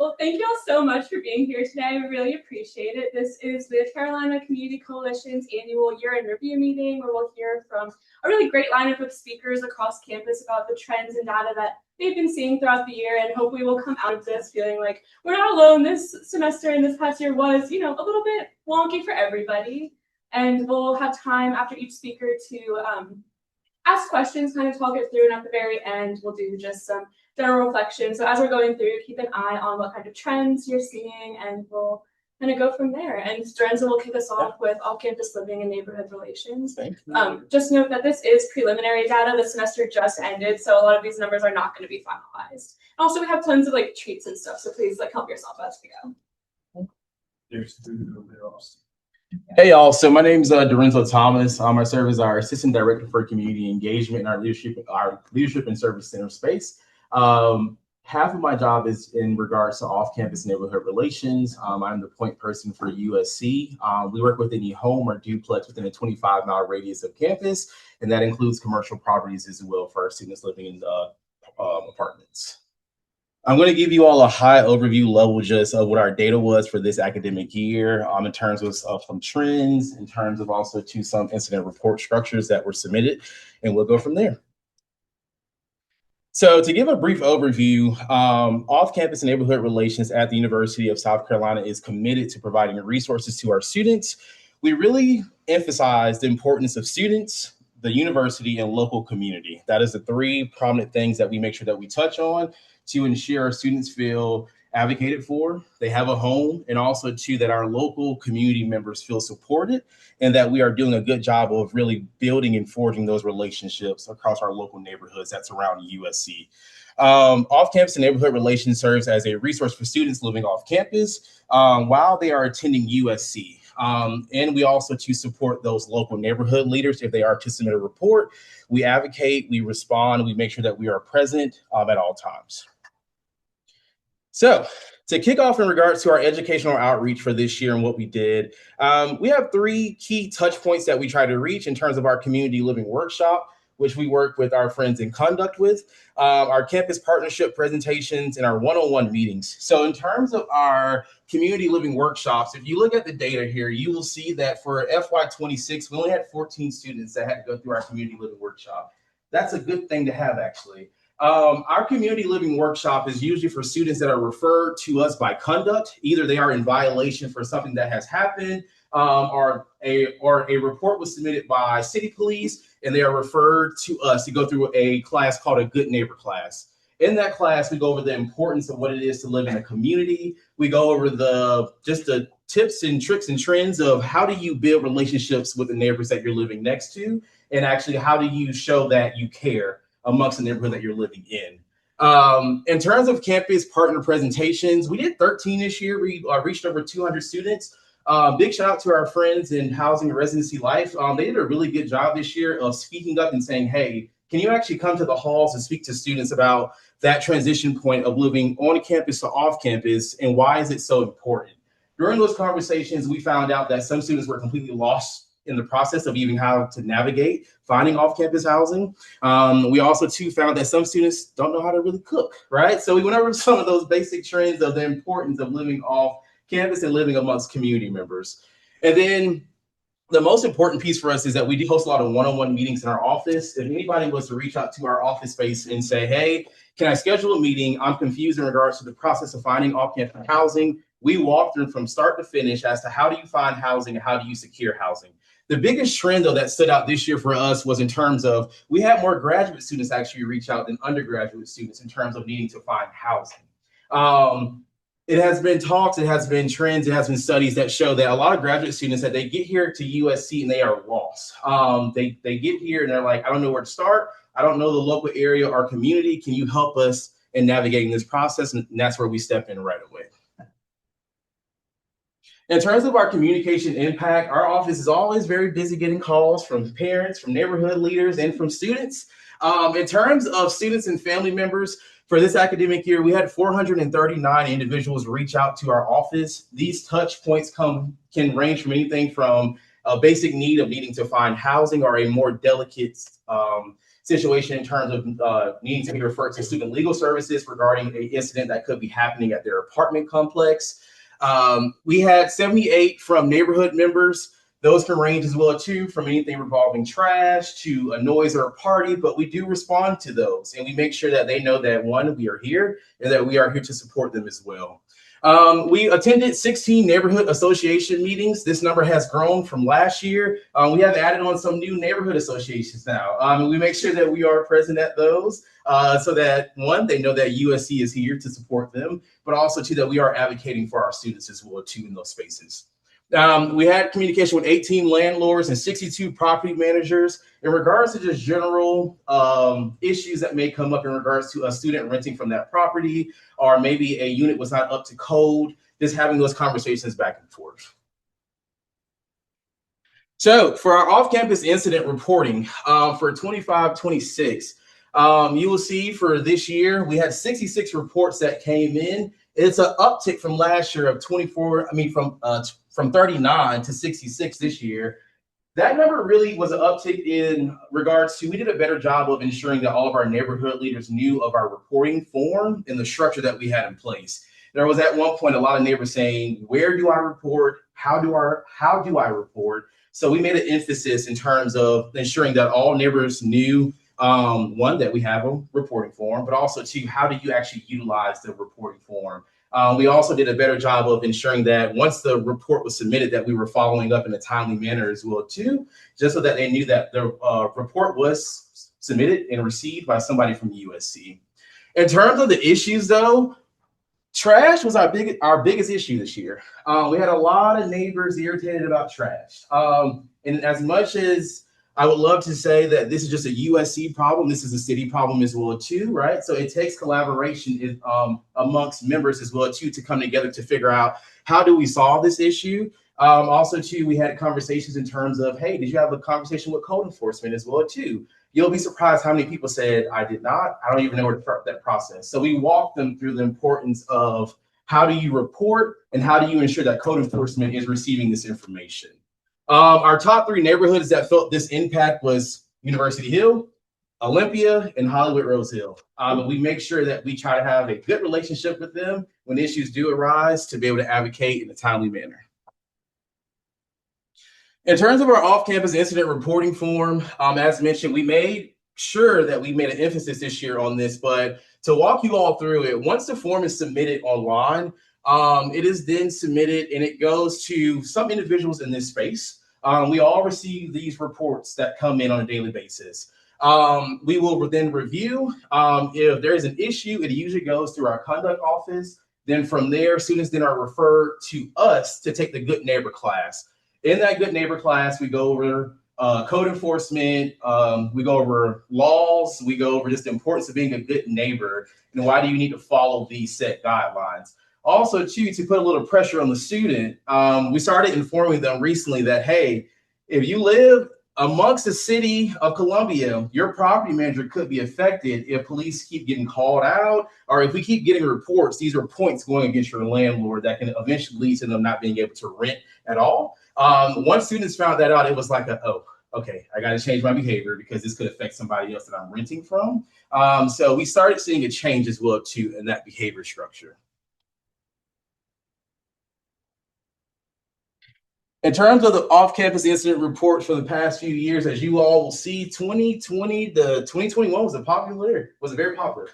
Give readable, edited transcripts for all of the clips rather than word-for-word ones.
Well, thank you all so much for being here today. I really appreciate it. This is the Carolina Community Coalition's annual year-end review meeting, where we'll hear from a really great lineup of speakers across campus about the trends and data that they've been seeing throughout the year, and hopefully we'll come out of this feeling like we're not alone. This semester and this past year was, a little bit wonky for everybody, and we'll have time after each speaker to ask questions, kind of talk it through, and at the very end, we'll do just some general reflection. So as we're going through, keep an eye on what kind of trends you're seeing, and we'll kind of go from there. And Dorenza will kick us off with off-campus living and neighborhood relations. Just note that this is preliminary data. The semester just ended, so a lot of these numbers are not going to be finalized. Also, we have tons of treats and stuff, so please help yourself as we go. There's food over there also. Hey y'all, so my name is Dorenza Thomas. I serve as our Assistant Director for Community Engagement in our Leadership and Service Center space. Half of my job is in regards to off-campus neighborhood relations. I'm the point person for USC. We work with any home or duplex within a 25-mile radius of campus, and that includes commercial properties as well for our students living in apartments. I'm going to give you all a high overview level just of what our data was for this academic year in terms of some trends, in terms of also to some incident report structures that were submitted, and we'll go from there. So to give a brief overview, off-campus neighborhood relations at the University of South Carolina is committed to providing resources to our students. We really emphasize the importance of students, the university, and local community. That is the three prominent things that we make sure that we touch on to ensure our students feel advocated for, they have a home, and also too that our local community members feel supported and that we are doing a good job of really building and forging those relationships across our local neighborhoods that surround USC. Off-campus and neighborhood relations serves as a resource for students living off campus while they are attending USC. And we also to support those local neighborhood leaders if they are to submit a report. We advocate, we respond, we make sure that we are present at all times. So to kick off in regards to our educational outreach for this year and what we did, we have three key touch points that we try to reach in terms of our community living workshop, which we work with our friends in Conduct with, our campus partnership presentations, and our one-on-one meetings. So in terms of our community living workshops, if you look at the data here, you will see that for FY26, we only had 14 students that had to go through our community living workshop. That's a good thing to have, actually. Our community living workshop is usually for students that are referred to us by Conduct. Either they are in violation for something that has happened, or a report was submitted by city police, and they are referred to us to go through a class called a Good Neighbor class. In that class, we go over the importance of what it is to live in a community. We go over the tips and tricks and trends of how do you build relationships with the neighbors that you're living next to, and actually how do you show that you care amongst the neighborhood that you're living in. In terms of campus partner presentations, we did 13 this year. We reached over 200 students. Big shout out to our friends in Housing and Residency Life. They did a really good job this year of speaking up and saying, hey, can you actually come to the halls and speak to students about that transition point of living on campus to off campus, and why is it so important? During those conversations, we found out that some students were completely lost in the process of even how to navigate finding off-campus housing. We also too found that some students don't know how to really cook, right? So we went over some of those basic trends of the importance of living off campus and living amongst community members. And then the most important piece for us is that we do host a lot of one-on-one meetings in our office. If anybody was to reach out to our office space and say, hey, can I schedule a meeting? I'm confused in regards to the process of finding off-campus housing. We walk through from start to finish as to how do you find housing and how do you secure housing. The biggest trend, though, that stood out this year for us was in terms of we had more graduate students actually reach out than undergraduate students in terms of needing to find housing. It has been talks, it has been trends, it has been studies that show that a lot of graduate students that they get here to USC and they are lost. They get here and they're like, I don't know where to start. I don't know the local area or community. Can you help us in navigating this process? And that's where we step in right away. In terms of our communication impact, our office is always very busy getting calls from parents, from neighborhood leaders, and from students. In terms of students and family members, for this academic year, we had 439 individuals reach out to our office. These touch points can range from anything from a basic need of needing to find housing or a more delicate situation in terms of needing to be referred to student legal services regarding an incident that could be happening at their apartment complex. We had 78 from neighborhood members. Those can range as well too, from anything revolving trash to a noise or a party, but we do respond to those and we make sure that they know that one, we are here and that we are here to support them as well. We attended 16 neighborhood association meetings. This number has grown from last year. We have added on some new neighborhood associations now. We make sure that we are present at those so that one, they know that USC is here to support them, but also two, that we are advocating for our students as well too in those spaces. We had communication with 18 landlords and 62 property managers in regards to just general issues that may come up in regards to a student renting from that property, or maybe a unit was not up to code, just having those conversations back and forth. So for our off-campus incident reporting for 25-26, you will see for this year, we had 66 reports that came in. It's an uptick from last year of from 39 to 66 this year. That number really was an uptick in regards to, we did a better job of ensuring that all of our neighborhood leaders knew of our reporting form and the structure that we had in place. There was at one point a lot of neighbors saying, where do I report? How do I report? So we made an emphasis in terms of ensuring that all neighbors knew, one, that we have a reporting form, but also two, how do you actually utilize the reporting form? We also did a better job of ensuring that once the report was submitted, that we were following up in a timely manner as well too, just so that they knew that the report was submitted and received by somebody from USC. In terms of the issues though, trash was our biggest issue this year. We had a lot of neighbors irritated about trash. And as much as I would love to say that this is just a USC problem, this is a city problem as well too, right? So it takes collaboration amongst members as well too to come together to figure out how do we solve this issue. Also too, we had conversations in terms of, hey, did you have a conversation with code enforcement as well too? You'll be surprised how many people said, I did not. I don't even know where to start that process. So we walked them through the importance of how do you report and how do you ensure that code enforcement is receiving this information. Our top 3 neighborhoods that felt this impact was University Hill, Olympia, and Hollywood Rose Hill. We make sure that we try to have a good relationship with them when issues do arise to be able to advocate in a timely manner. In terms of our off-campus incident reporting form, as mentioned, we made sure that we made an emphasis this year on this, but to walk you all through it, once the form is submitted online, it is then submitted and it goes to some individuals in this space. We all receive these reports that come in on a daily basis. We will then review. If there is an issue, it usually goes through our conduct office. Then from there, students then are referred to us to take the Good Neighbor class. In that Good Neighbor class, we go over code enforcement, we go over laws, we go over just the importance of being a good neighbor and why do you need to follow these set guidelines. Also, too, to put a little pressure on the student, we started informing them recently that, hey, if you live amongst the city of Columbia, your property manager could be affected if police keep getting called out, or if we keep getting reports, these are points going against your landlord that can eventually lead to them not being able to rent at all. Once students found that out, it was like, oh, okay, I got to change my behavior because this could affect somebody else that I'm renting from. So we started seeing a change as well, too, in that behavior structure. In terms of the off-campus incident reports for the past few years, as you all will see, 2020 to 2021 was very popular.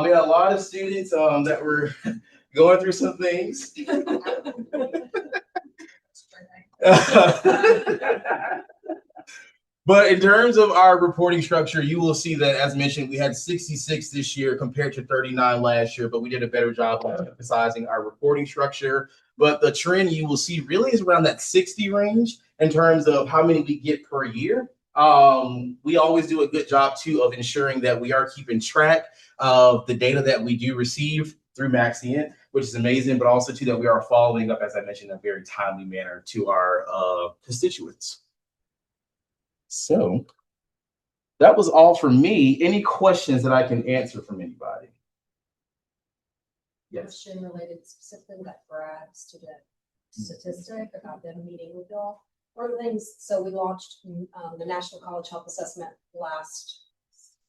We had a lot of students that were going through some things. But in terms of our reporting structure, you will see that, as mentioned, we had 66 this year compared to 39 last year, but we did a better job of emphasizing our reporting structure. But the trend you will see really is around that 60 range in terms of how many we get per year. We always do a good job, too, of ensuring that we are keeping track of the data that we do receive through Maxient, which is amazing, but also, too, that we are following up, as I mentioned, in a very timely manner to our constituents. So that was all for me. Any questions that I can answer from anybody? Yes. Question related specifically to that Brad's student statistic about them meeting with y'all. One of the things, so we launched the National College Health Assessment last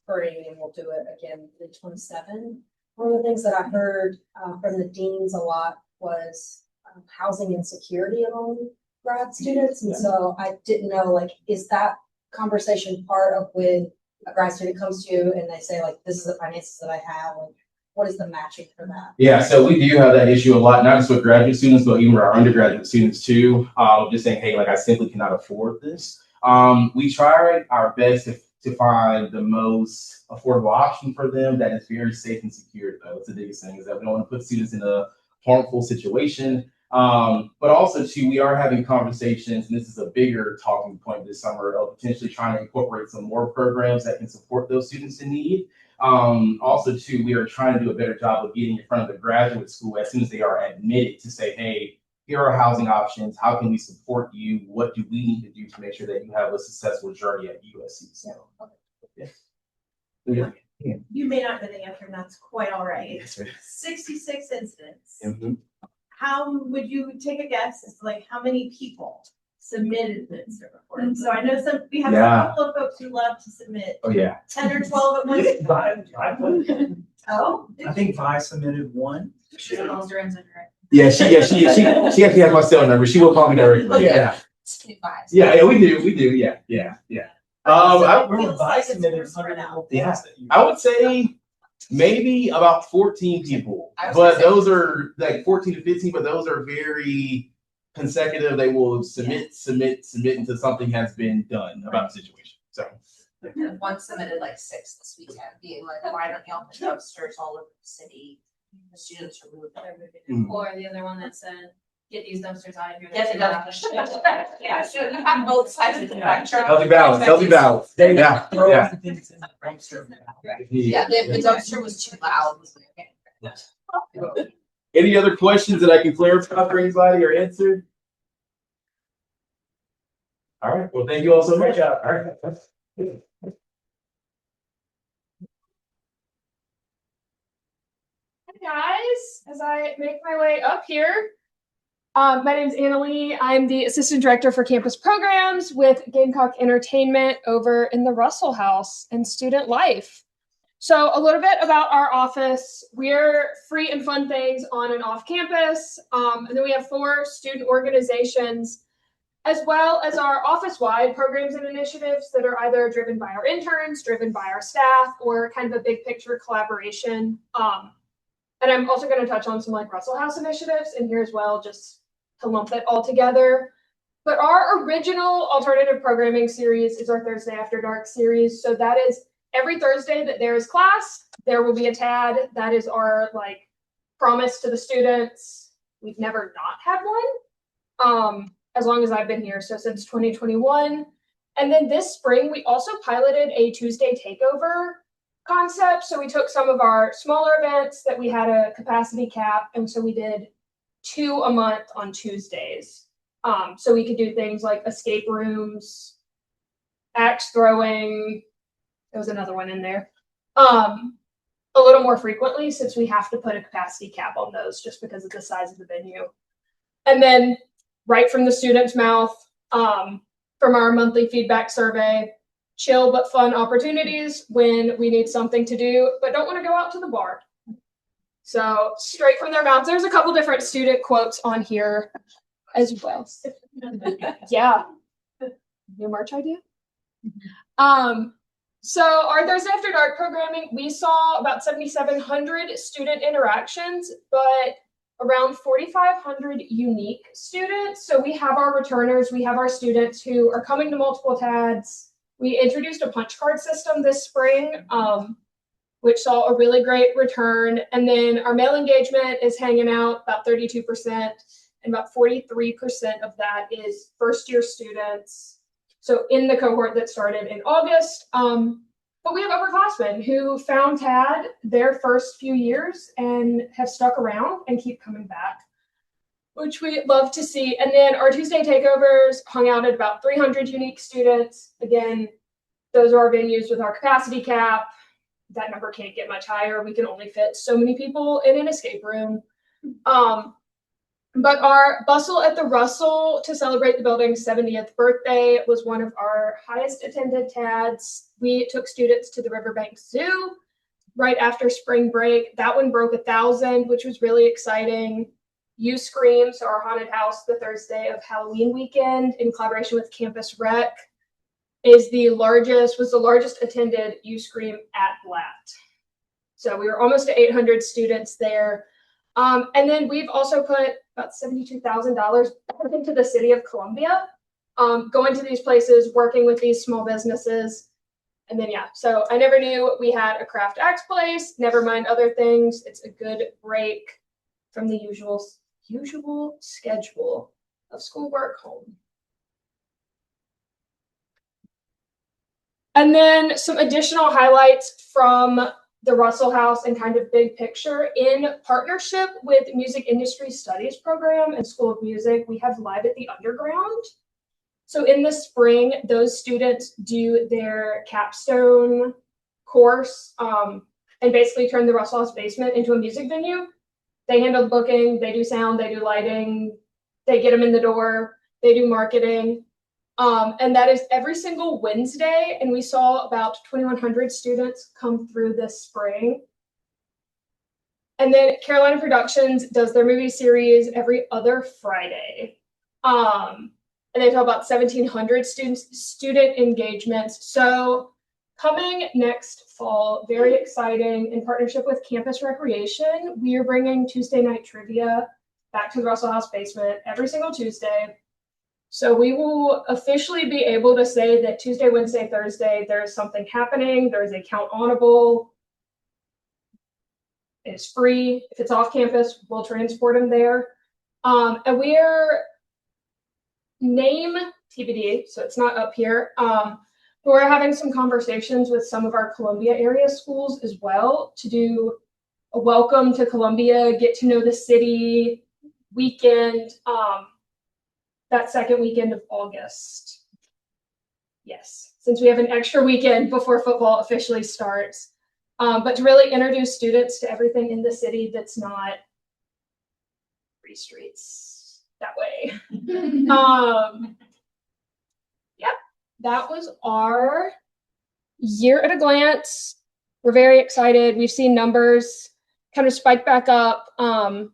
spring, and we'll do it again in 27. One of the things that I heard from the deans a lot was housing insecurity among grad students. And so I didn't know, like, is that conversation part of when a grad student comes to you and they say, like, this is the finances that I have, like, what is the matching for that? Yeah, so we do have that issue a lot, not just with graduate students, but even with our undergraduate students too. Just saying, hey, like I simply cannot afford this. We try our best to find the most affordable option for them that is very safe and secure, though. It's the biggest thing, is that we don't want to put students in a harmful situation. But also too, we are having conversations, and this is a bigger talking point this summer, of potentially trying to incorporate some more programs that can support those students in need. Also too, we are trying to do a better job of getting in front of the graduate school as soon as they are admitted to say, hey, here are housing options. How can we support you? What do we need to do to make sure that you have a successful journey at USC? So, yeah. You may not know the answer, and that's quite all right. Yes, sir. 66 incidents. Mm-hmm. How would you take a guess as to like how many people submitted the incident report? So I know we have a couple of folks who love to submit Oh yeah. 10 or 12 at once. Oh, I think Vi submitted one. Yeah, she actually has my cell number. She will call me directly. Yeah. Yeah, we do. Yeah. I It remember feels Vi like it's submitted more spread out. I would say maybe about 14 people, but those are like 14 to 15, but those are very consecutive. They will submit until something has been done about the situation. So And one submitted like 6 this weekend, being like, why don't y'all put dumpsters all over the city? The students are moving. Or the other one that said, get these dumpsters out of here. Get the dumpsters. Yeah, so you have both sides of the spectrum. healthy balance. Yeah. Yeah, the dumpster was too loud. Any other questions that I can clarify for anybody or answer? All right. Well, thank you all so much. All right. Hi guys, as I make my way up here, my name is Annalie. I'm the Assistant Director for Campus Programs with Gamecock Entertainment over in the Russell House and Student Life. So a little bit about our office. We're free and fun things on and off campus. And then we have 4 student organizations, as well as our office-wide programs and initiatives that are either driven by our interns, driven by our staff, or kind of a big picture collaboration. And I'm also going to touch on some like Russell House initiatives in here as well, just to lump it all together. But our original alternative programming series is our Thursday After Dark series. So that is every Thursday that there is class, there will be a TAD. That is our like promise to the students. We've never not had one, as long as I've been here. So since 2021. And then this spring, we also piloted a Tuesday takeover concept. So we took some of our smaller events that we had a capacity cap, and so we did 2 a month on Tuesdays. So we could do things like escape rooms, axe throwing. There was another one in there. A little more frequently, since we have to put a capacity cap on those just because of the size of the venue. And then right from the student's mouth, from our monthly feedback survey, chill but fun opportunities when we need something to do but don't want to go out to the bar. So straight from their mouths. There's a couple different student quotes on here as well. Yeah. New merch idea? So our Thursday After Dark programming, we saw about 7,700 student interactions, but around 4,500 unique students. So we have our returners, we have our students who are coming to multiple TADs. We introduced a punch card system this spring, which saw a really great return. And then our male engagement is hanging out about 32%, and about 43% of that is first-year students. So in the cohort that started in August, but we have upperclassmen who found TAD their first few years and have stuck around and keep coming back, which we love to see. And then our Tuesday takeovers hung out at about 300 unique students. Again, those are our venues with our capacity cap. That number can't get much higher. We can only fit so many people in an escape room. But our bustle at the Russell to celebrate the building's 70th birthday was one of our highest attended TADs. We took students to the Riverbank Zoo right after spring break. That one broke 1,000, which was really exciting. You Scream, so our haunted house, the Thursday of Halloween weekend, in collaboration with Campus Rec, was the largest attended You Scream at Blatt. So we were almost at 800 students there. And then we've also put about $72,000 into the city of Columbia, going to these places, working with these small businesses. And then, yeah, so I never knew we had a craft arts place, never mind other things. It's a good break from the usual schedule of schoolwork home. And then some additional highlights from the Russell House and kind of big picture. In partnership with Music Industry Studies program and School of Music, we have Live at the Underground. So in the spring, those students do their capstone course and basically turn the Russell House basement into a music venue. They handle booking, they do sound, they do lighting, they get them in the door, they do marketing. And that is every single Wednesday. And we saw about 2,100 students come through this spring. And then Carolina Productions does their movie series every other Friday. And they have about 1,700 student engagements. So coming next fall, very exciting, in partnership with Campus Recreation, we are bringing Tuesday night trivia back to the Russell House basement every single Tuesday. So we will officially be able to say that Tuesday, Wednesday, Thursday, there is something happening. There is a count onable. It is free. If it's off campus, we'll transport them there. And we are name TBD, so it's not up here. But we're having some conversations with some of our Columbia area schools as well to do a welcome to Columbia, get to know the city weekend. That second weekend of August. Yes, since we have an extra weekend before football officially starts. But to really introduce students to everything in the city that's not free streets that way. Yep, that was our year at a glance. We're very excited. We've seen numbers kind of spike back up over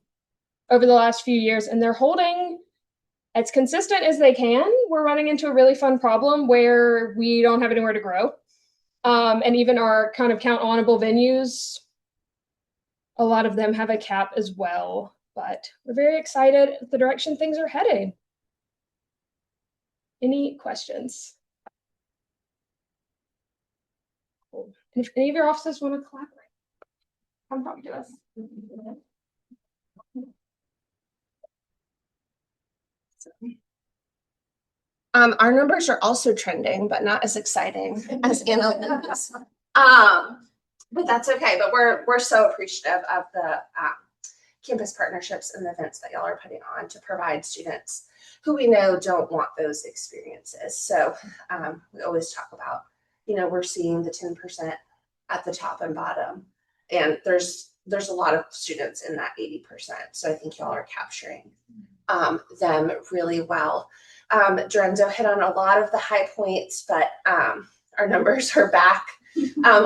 the last few years, and they're holding as consistent as they can. We're running into a really fun problem where we don't have anywhere to grow. And even our kind of count onable venues, a lot of them have a cap as well. But we're very excited at the direction things are heading. Any questions? Cool. And if any of your offices want to collaborate, come talk to us. Our numbers are also trending, but not as exciting as Annalise. But that's okay. But we're so appreciative of the campus partnerships and the events that y'all are putting on to provide students who we know don't want those experiences. So we always talk about, we're seeing the 10% at the top and bottom, and there's a lot of students in that 80%. So I think y'all are capturing them really well. Dorenzo hit on a lot of the high points, but our numbers are back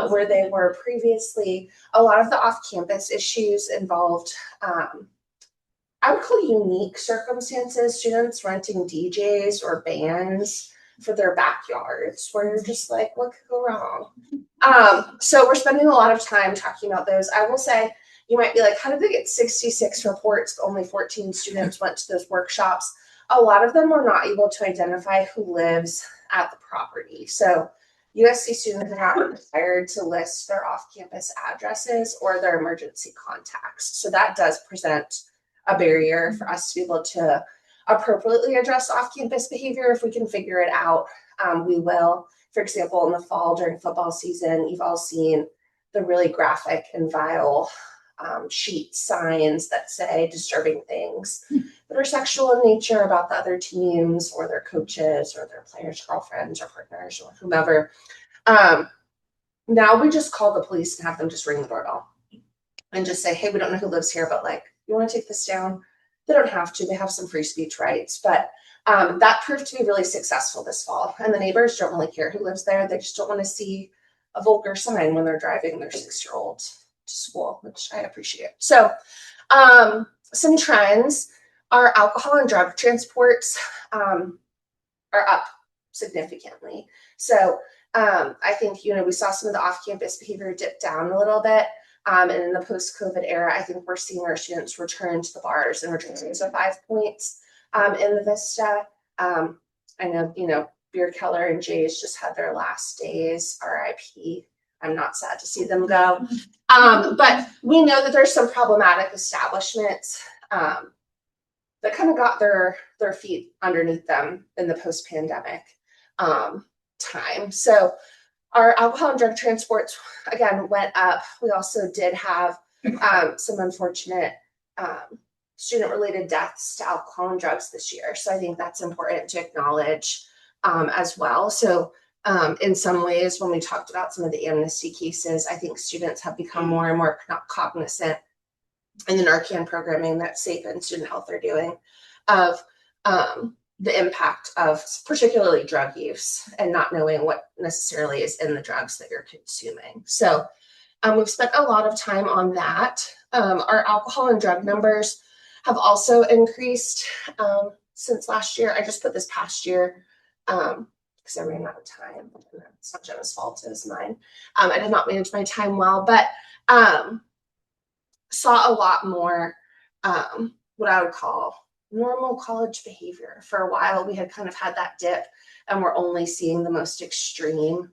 where they were previously. A lot of the off-campus issues involved, I would call unique circumstances, students renting DJs or bands for their backyards, where you're just like, what could go wrong? So we're spending a lot of time talking about those. I will say, you might be like, how did they get 66 reports, but only 14 students went to those workshops? A lot of them were not able to identify who lives at the property. So USC students are not required to list their off-campus addresses or their emergency contacts. So that does present a barrier for us to be able to appropriately address off-campus behavior. If we can figure it out, we will. For example, in the fall during football season, you've all seen the really graphic and vile sheet signs that say disturbing things that are sexual in nature about the other teams or their coaches or their players' girlfriends or partners or whomever. Now we just call the police and have them just ring the doorbell and just say, hey, we don't know who lives here, but like, you want to take this down? They don't have to, they have some free speech rights, but that proved to be really successful this fall. And the neighbors don't really care who lives there. They just don't want to see a vulgar sign when they're driving their 6-year-old to school, which I appreciate. So some trends are alcohol and drug transports are up significantly. So I think, we saw some of the off-campus behavior dip down a little bit. And in the post-COVID era, I think we're seeing our students return to the bars and return to 5 points in the Vista. I know, Beer Keller and Jay's just had their last days, RIP. I'm not sad to see them go. But we know that there's some problematic establishments that kind of got their feet underneath them in the post-pandemic time. So our alcohol and drug transports, again, went up. We also did have some unfortunate student-related deaths to alcohol and drugs this year. So I think that's important to acknowledge as well. So in some ways, when we talked about some of the amnesty cases, I think students have become more and more cognizant in the Narcan programming that Sape and student health are doing of the impact of particularly drug use and not knowing what necessarily is in the drugs that you're consuming. So we've spent a lot of time on that. Our alcohol and drug numbers have also increased since last year. I just put this past year because I ran out of time. It's not Jenna's fault, it's mine. I did not manage my time well, but saw a lot more what I would call normal college behavior. For a while, we had kind of had that dip and we're only seeing the most extreme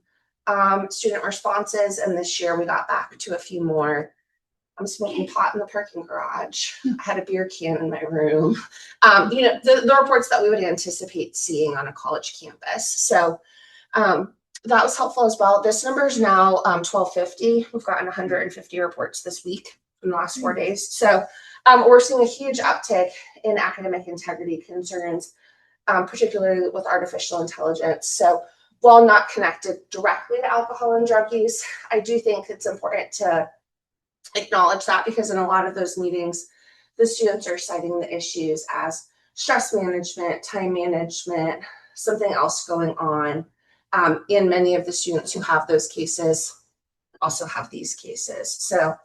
student responses. And this year we got back to a few more. I'm smoking pot in the parking garage. I had a beer can in my room. The reports that we would anticipate seeing on a college campus. So that was helpful as well. This number is now 1250. We've gotten 150 reports this week in the last 4 days. So we're seeing a huge uptick in academic integrity concerns, particularly with artificial intelligence. So while not connected directly to alcohol and drug use, I do think it's important to acknowledge that, because in a lot of those meetings, the students are citing the issues as stress management, time management, something else going on. And many of the students who have those cases also have these cases. So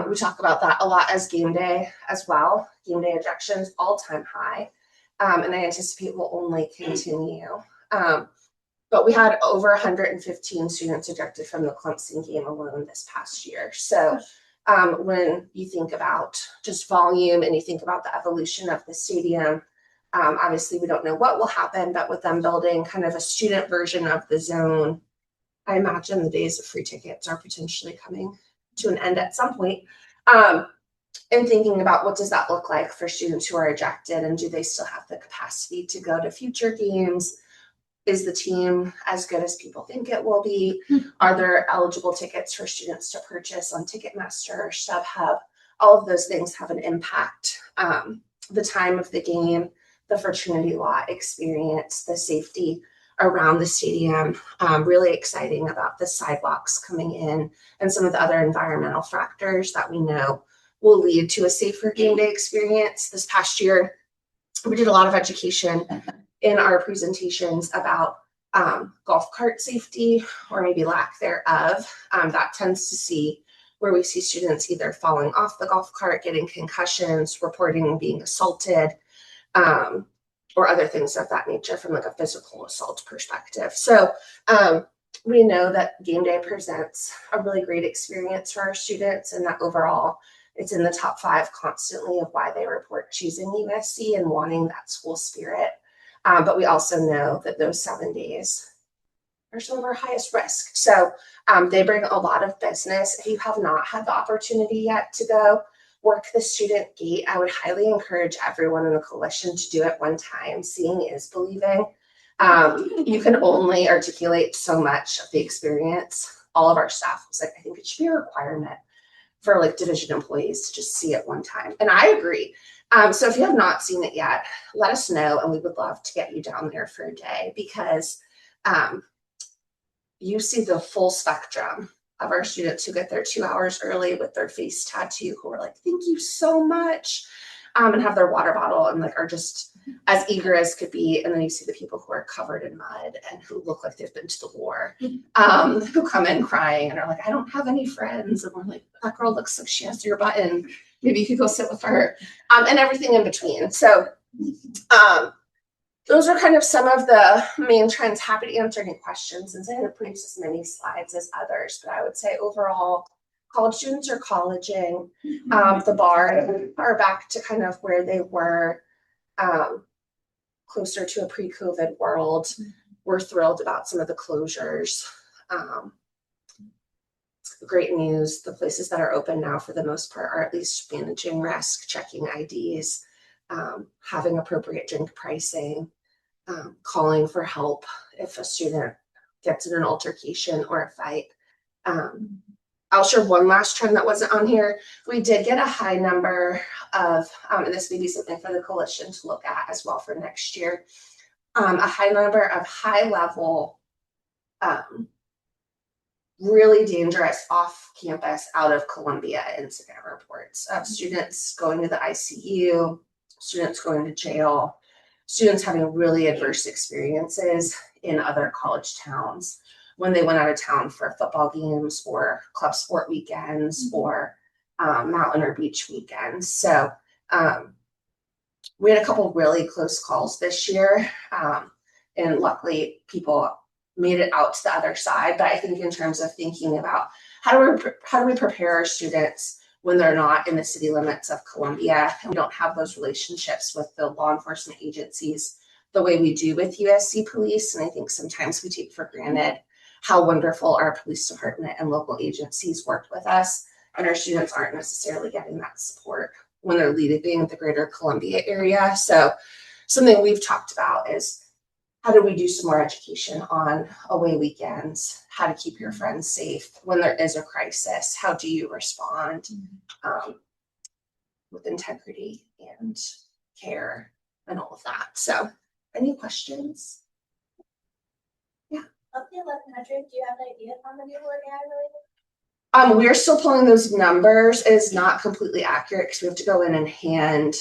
we talk about that a lot as game day as well. Game day ejections, all-time high. And I anticipate will only continue. But we had over 115 students ejected from the Clemson game alone this past year. So when you think about just volume and you think about the evolution of the stadium, obviously we don't know what will happen, but with them building kind of a student version of the zone, I imagine the days of free tickets are potentially coming to an end at some point. And thinking about what does that look like for students who are ejected, and do they still have the capacity to go to future games? Is the team as good as people think it will be? Are there eligible tickets for students to purchase on Ticketmaster or StubHub? All of those things have an impact. The time of the game, the fraternity lot experience, the safety around the stadium, really exciting about the sidewalks coming in and some of the other environmental factors that we know will lead to a safer game day experience. This past year, we did a lot of education in our presentations about golf cart safety, or maybe lack thereof. That tends to see where we see students either falling off the golf cart, getting concussions, reporting being assaulted, or other things of that nature from like a physical assault perspective. So we know that game day presents a really great experience for our students, and that overall it's in the top 5 constantly of why they report choosing USC and wanting that school spirit. But we also know that those 7 days are some of our highest risk. So they bring a lot of business. If you have not had the opportunity yet to go work the student gate, I would highly encourage everyone in the coalition to do it one time. Seeing is believing. You can only articulate so much of the experience. All of our staff was like, I think it should be a requirement for like division employees to just see it one time. And I agree. So if you have not seen it yet, let us know, and we would love to get you down there for a day, because you see the full spectrum of our students who get there 2 hours early with their face tattoo, who are like, thank you so much. and have their water bottle and like are just as eager as could be. And then you see the people who are covered in mud and who look like they've been to the war, who come in crying and are like, I don't have any friends. And we're like, that girl looks like she has your button. Maybe you could go sit with her, and everything in between. So those are kind of some of the main trends. Happy to answer any questions, since I didn't produce as many slides as others, but I would say overall, college students are colleging. The bar are back to kind of where they were, closer to a pre-COVID world. We're thrilled about some of the closures. Great news, the places that are open now for the most part are at least managing risk, checking IDs, having appropriate drink pricing, calling for help if a student gets in an altercation or a fight. I'll share one last trend that wasn't on here. We did get a high number of, and this may be something for the coalition to look at as well for next year, a high number of high level, really dangerous off campus, out of Columbia incident reports of students going to the ICU, students going to jail, students having really adverse experiences in other college towns when they went out of town for football games or club sport weekends or mountain or beach weekends. So we had a couple really close calls this year, and luckily people made it out to the other side. But I think in terms of thinking about how do we prepare our students when they're not in the city limits of Columbia, and we don't have those relationships with the law enforcement agencies the way we do with USC police. And I think sometimes we take for granted how wonderful our police department and local agencies worked with us, and our students aren't necessarily getting that support when they're leaving the greater Columbia area. So something we've talked about is how do we do some more education on away weekends, how to keep your friends safe when there is a crisis, how do you respond with integrity and care and all of that. So any questions? Of the 1,100, do you have an idea of how many were AI related? We're still pulling those numbers. It's not completely accurate because we have to go in and hand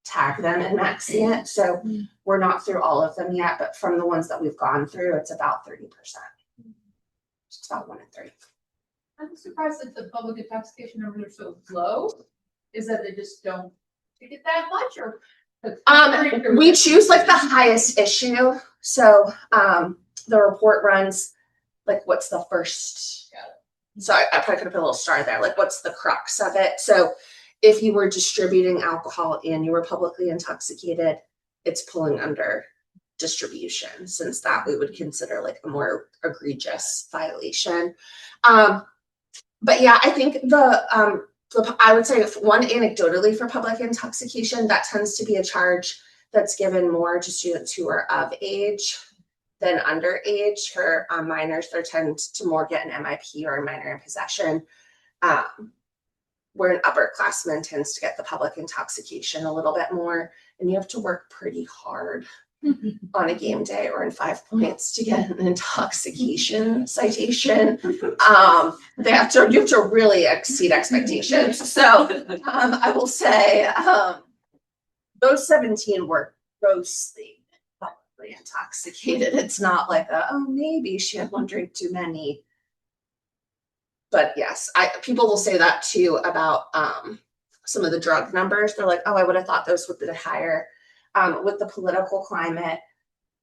tag them in Maxient. So we're not through all of them yet, but from the ones that we've gone through, it's about 30%. It's about 1 in 3. I'm surprised that the public intoxication numbers are so low. Is that they just don't take it that much, or? We choose like the highest issue. So the report runs like what's the first. So I probably could have put a little star there. Like what's the crux of it? So if you were distributing alcohol and you were publicly intoxicated, it's pulling under distribution, since that we would consider like a more egregious violation. But yeah, I think I would say one anecdotally for public intoxication, that tends to be a charge that's given more to students who are of age than underage. For minors, there tend to more get an MIP or a minor in possession, where an upperclassman tends to get the public intoxication a little bit more, and you have to work pretty hard on a game day or in 5 points to get an intoxication citation. You have to really exceed expectations. So I will say those 17 were grossly publicly intoxicated. It's not like maybe she had one drink too many. But yes, people will say that too about some of the drug numbers. They're like, oh, I would have thought those would be higher. With the political climate,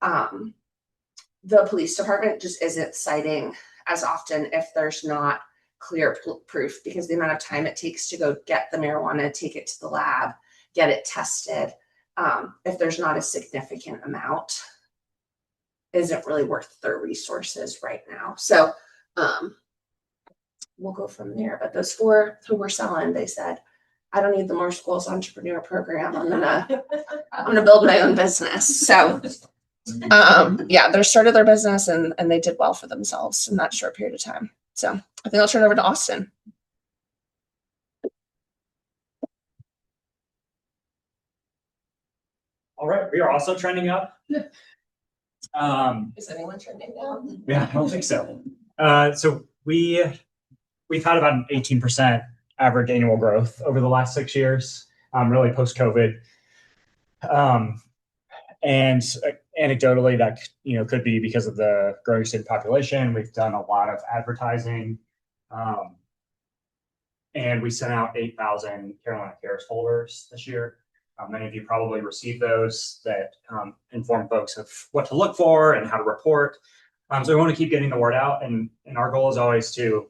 the police department just isn't citing as often if there's not clear proof, because the amount of time it takes to go get the marijuana, take it to the lab, get it tested, if there's not a significant amount, isn't really worth their resources right now. So we'll go from there. But those 4 who were selling, they said, I don't need the More Schools Entrepreneur Program. I'm gonna build my own business. So yeah, they started their business and they did well for themselves in that short period of time. So I think I'll turn it over to Austin. All right, we are also trending up. Is anyone trending down? Yeah, I don't think so. So we've had about an 18% average annual growth over the last 6 years. really post-COVID. And anecdotally, that could be because of the growing student population. We've done a lot of advertising, and we sent out 8,000 Carolina Cares folders this year. Many of you probably received those that inform folks of what to look for and how to report. So we want to keep getting the word out, and our goal is always to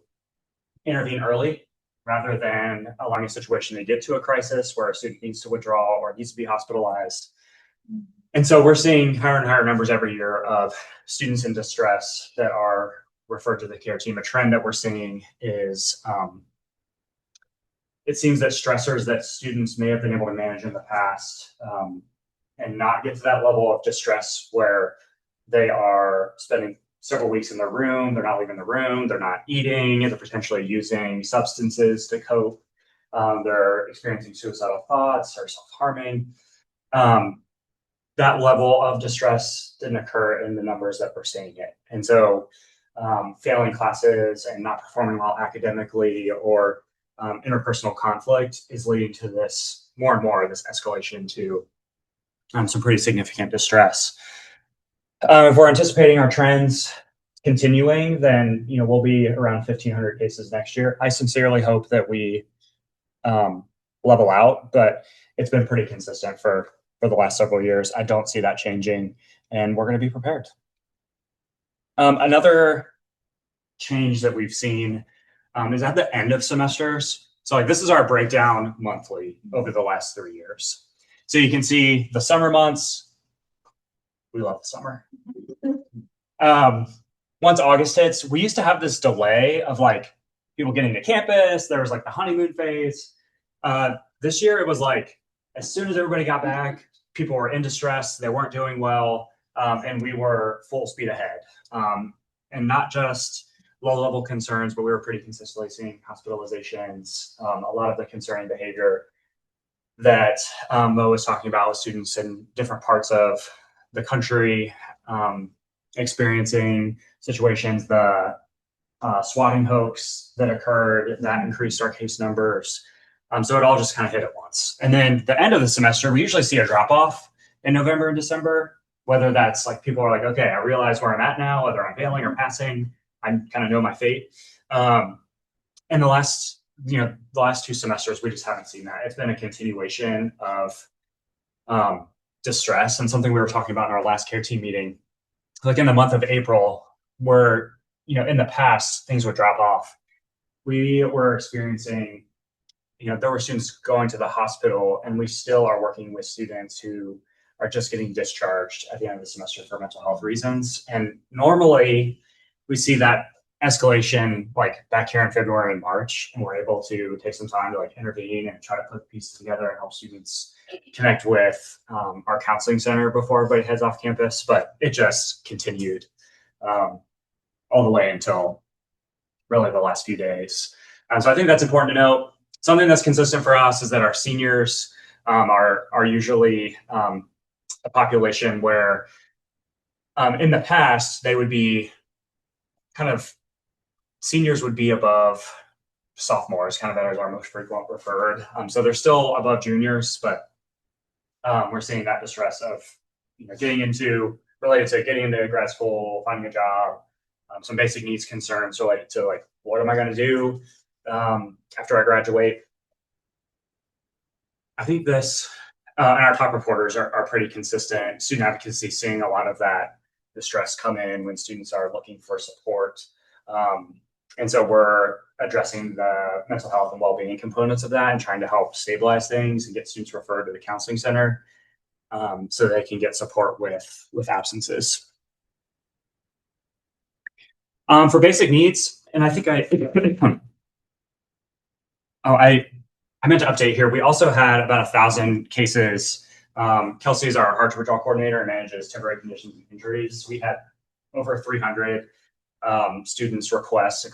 intervene early rather than allowing a situation to get to a crisis where a student needs to withdraw or needs to be hospitalized. And so we're seeing higher and higher numbers every year of students in distress that are referred to the care team. A trend that we're seeing is it seems that stressors that students may have been able to manage in the past and not get to that level of distress where they are spending several weeks in their room, they're not leaving the room, they're not eating, they're potentially using substances to cope, they're experiencing suicidal thoughts or self-harming. That level of distress didn't occur in the numbers that we're seeing it. And so failing classes and not performing well academically or interpersonal conflict is leading to this more and more of this escalation to some pretty significant distress. If we're anticipating our trends continuing, then we'll be around 1,500 cases next year. I sincerely hope that we level out, but it's been pretty consistent for the last several years. I don't see that changing, and we're going to be prepared. Another change that we've seen is at the end of semesters. So this is our breakdown monthly over the last 3 years. So you can see the summer months. We love the summer. Once August hits, we used to have this delay of people getting to campus. There was the honeymoon phase. This year it was as soon as everybody got back, people were in distress. They weren't doing well, and we were full speed ahead. And not just low-level concerns, but we were pretty consistently seeing hospitalizations, a lot of the concerning behavior that Mo was talking about with students in different parts of the country experiencing situations, the swatting hoax that occurred, that increased our case numbers. So it all just kind of hit at once. And then the end of the semester, we usually see a drop-off in November and December, whether that's people are okay, I realize where I'm at now, whether I'm failing or passing, I kind of know my fate. And the last 2 semesters, we just haven't seen that. It's been a continuation of distress, and something we were talking about in our last care team meeting. In the month of April, where in the past things would drop off, we were experiencing, there were students going to the hospital, and we still are working with students who are just getting discharged at the end of the semester for mental health reasons. And normally we see that escalation back here in February and March, and we're able to take some time to intervene and try to put pieces together and help students connect with our counseling center before everybody heads off campus. But it just continued all the way until really the last few days. So I think that's important to note. Something that's consistent for us is that our seniors are usually a population where in the past they would be seniors would be above sophomores, that is our most frequent referred. So they're still above juniors, but we're seeing that distress of related to getting into grad school, finding a job, some basic needs concerns related to what am I going to do after I graduate. I think this and our top reporters are pretty consistent. Student advocacy seeing a lot of that distress come in when students are looking for support. And so we're addressing the mental health and well-being components of that and trying to help stabilize things and get students referred to the counseling center so they can get support with absences. For basic needs, and I think I meant to update here. We also had about 1,000 cases. Kelsey is our hardship withdrawal coordinator and manages temporary conditions and injuries. We had over 300 students request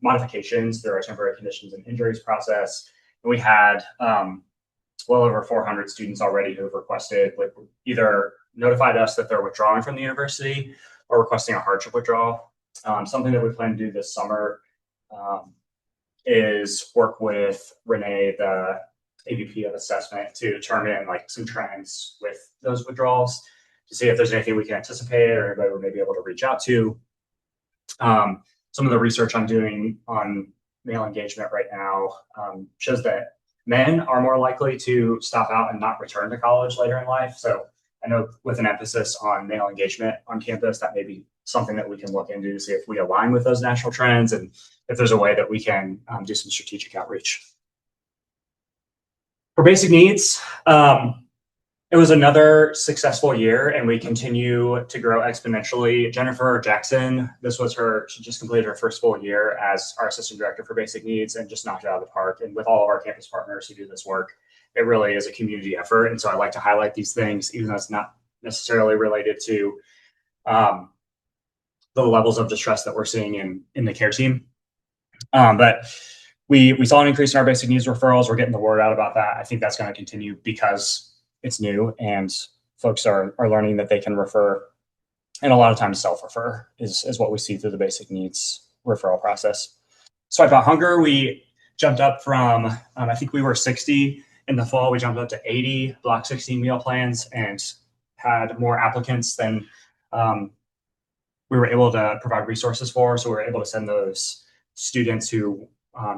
modifications through our temporary conditions and injuries process. And we had well over 400 students already who have requested, either notified us that they're withdrawing from the university or requesting a hardship withdrawal. Something that we plan to do this summer is work with Renee, the ABP of assessment to determine like some trends with those withdrawals to see if there's anything we can anticipate or anybody we may be able to reach out to. Some of the research I'm doing on male engagement right now shows that men are more likely to stop out and not return to college later in life. So I know with an emphasis on male engagement on campus, that may be something that we can look into to see if we align with those national trends and if there's a way that we can do some strategic outreach. For basic needs, it was another successful year and we continue to grow exponentially. Jennifer Jackson, she just completed her first full year as our assistant director for basic needs and just knocked it out of the park. And with all of our campus partners who do this work, it really is a community effort. And so I like to highlight these things, even though it's not necessarily related to the levels of distress that we're seeing in the care team. But we saw an increase in our basic needs referrals. We're getting the word out about that. I think that's going to continue because it's new and folks are learning that they can refer, and a lot of times self-refer is what we see through the basic needs referral process. Swipe Out Hunger, we jumped up from, I think we were 60 in the fall, we jumped up to 80 Block 16 meal plans and had more applicants than we were able to provide resources for. So we were able to send those students who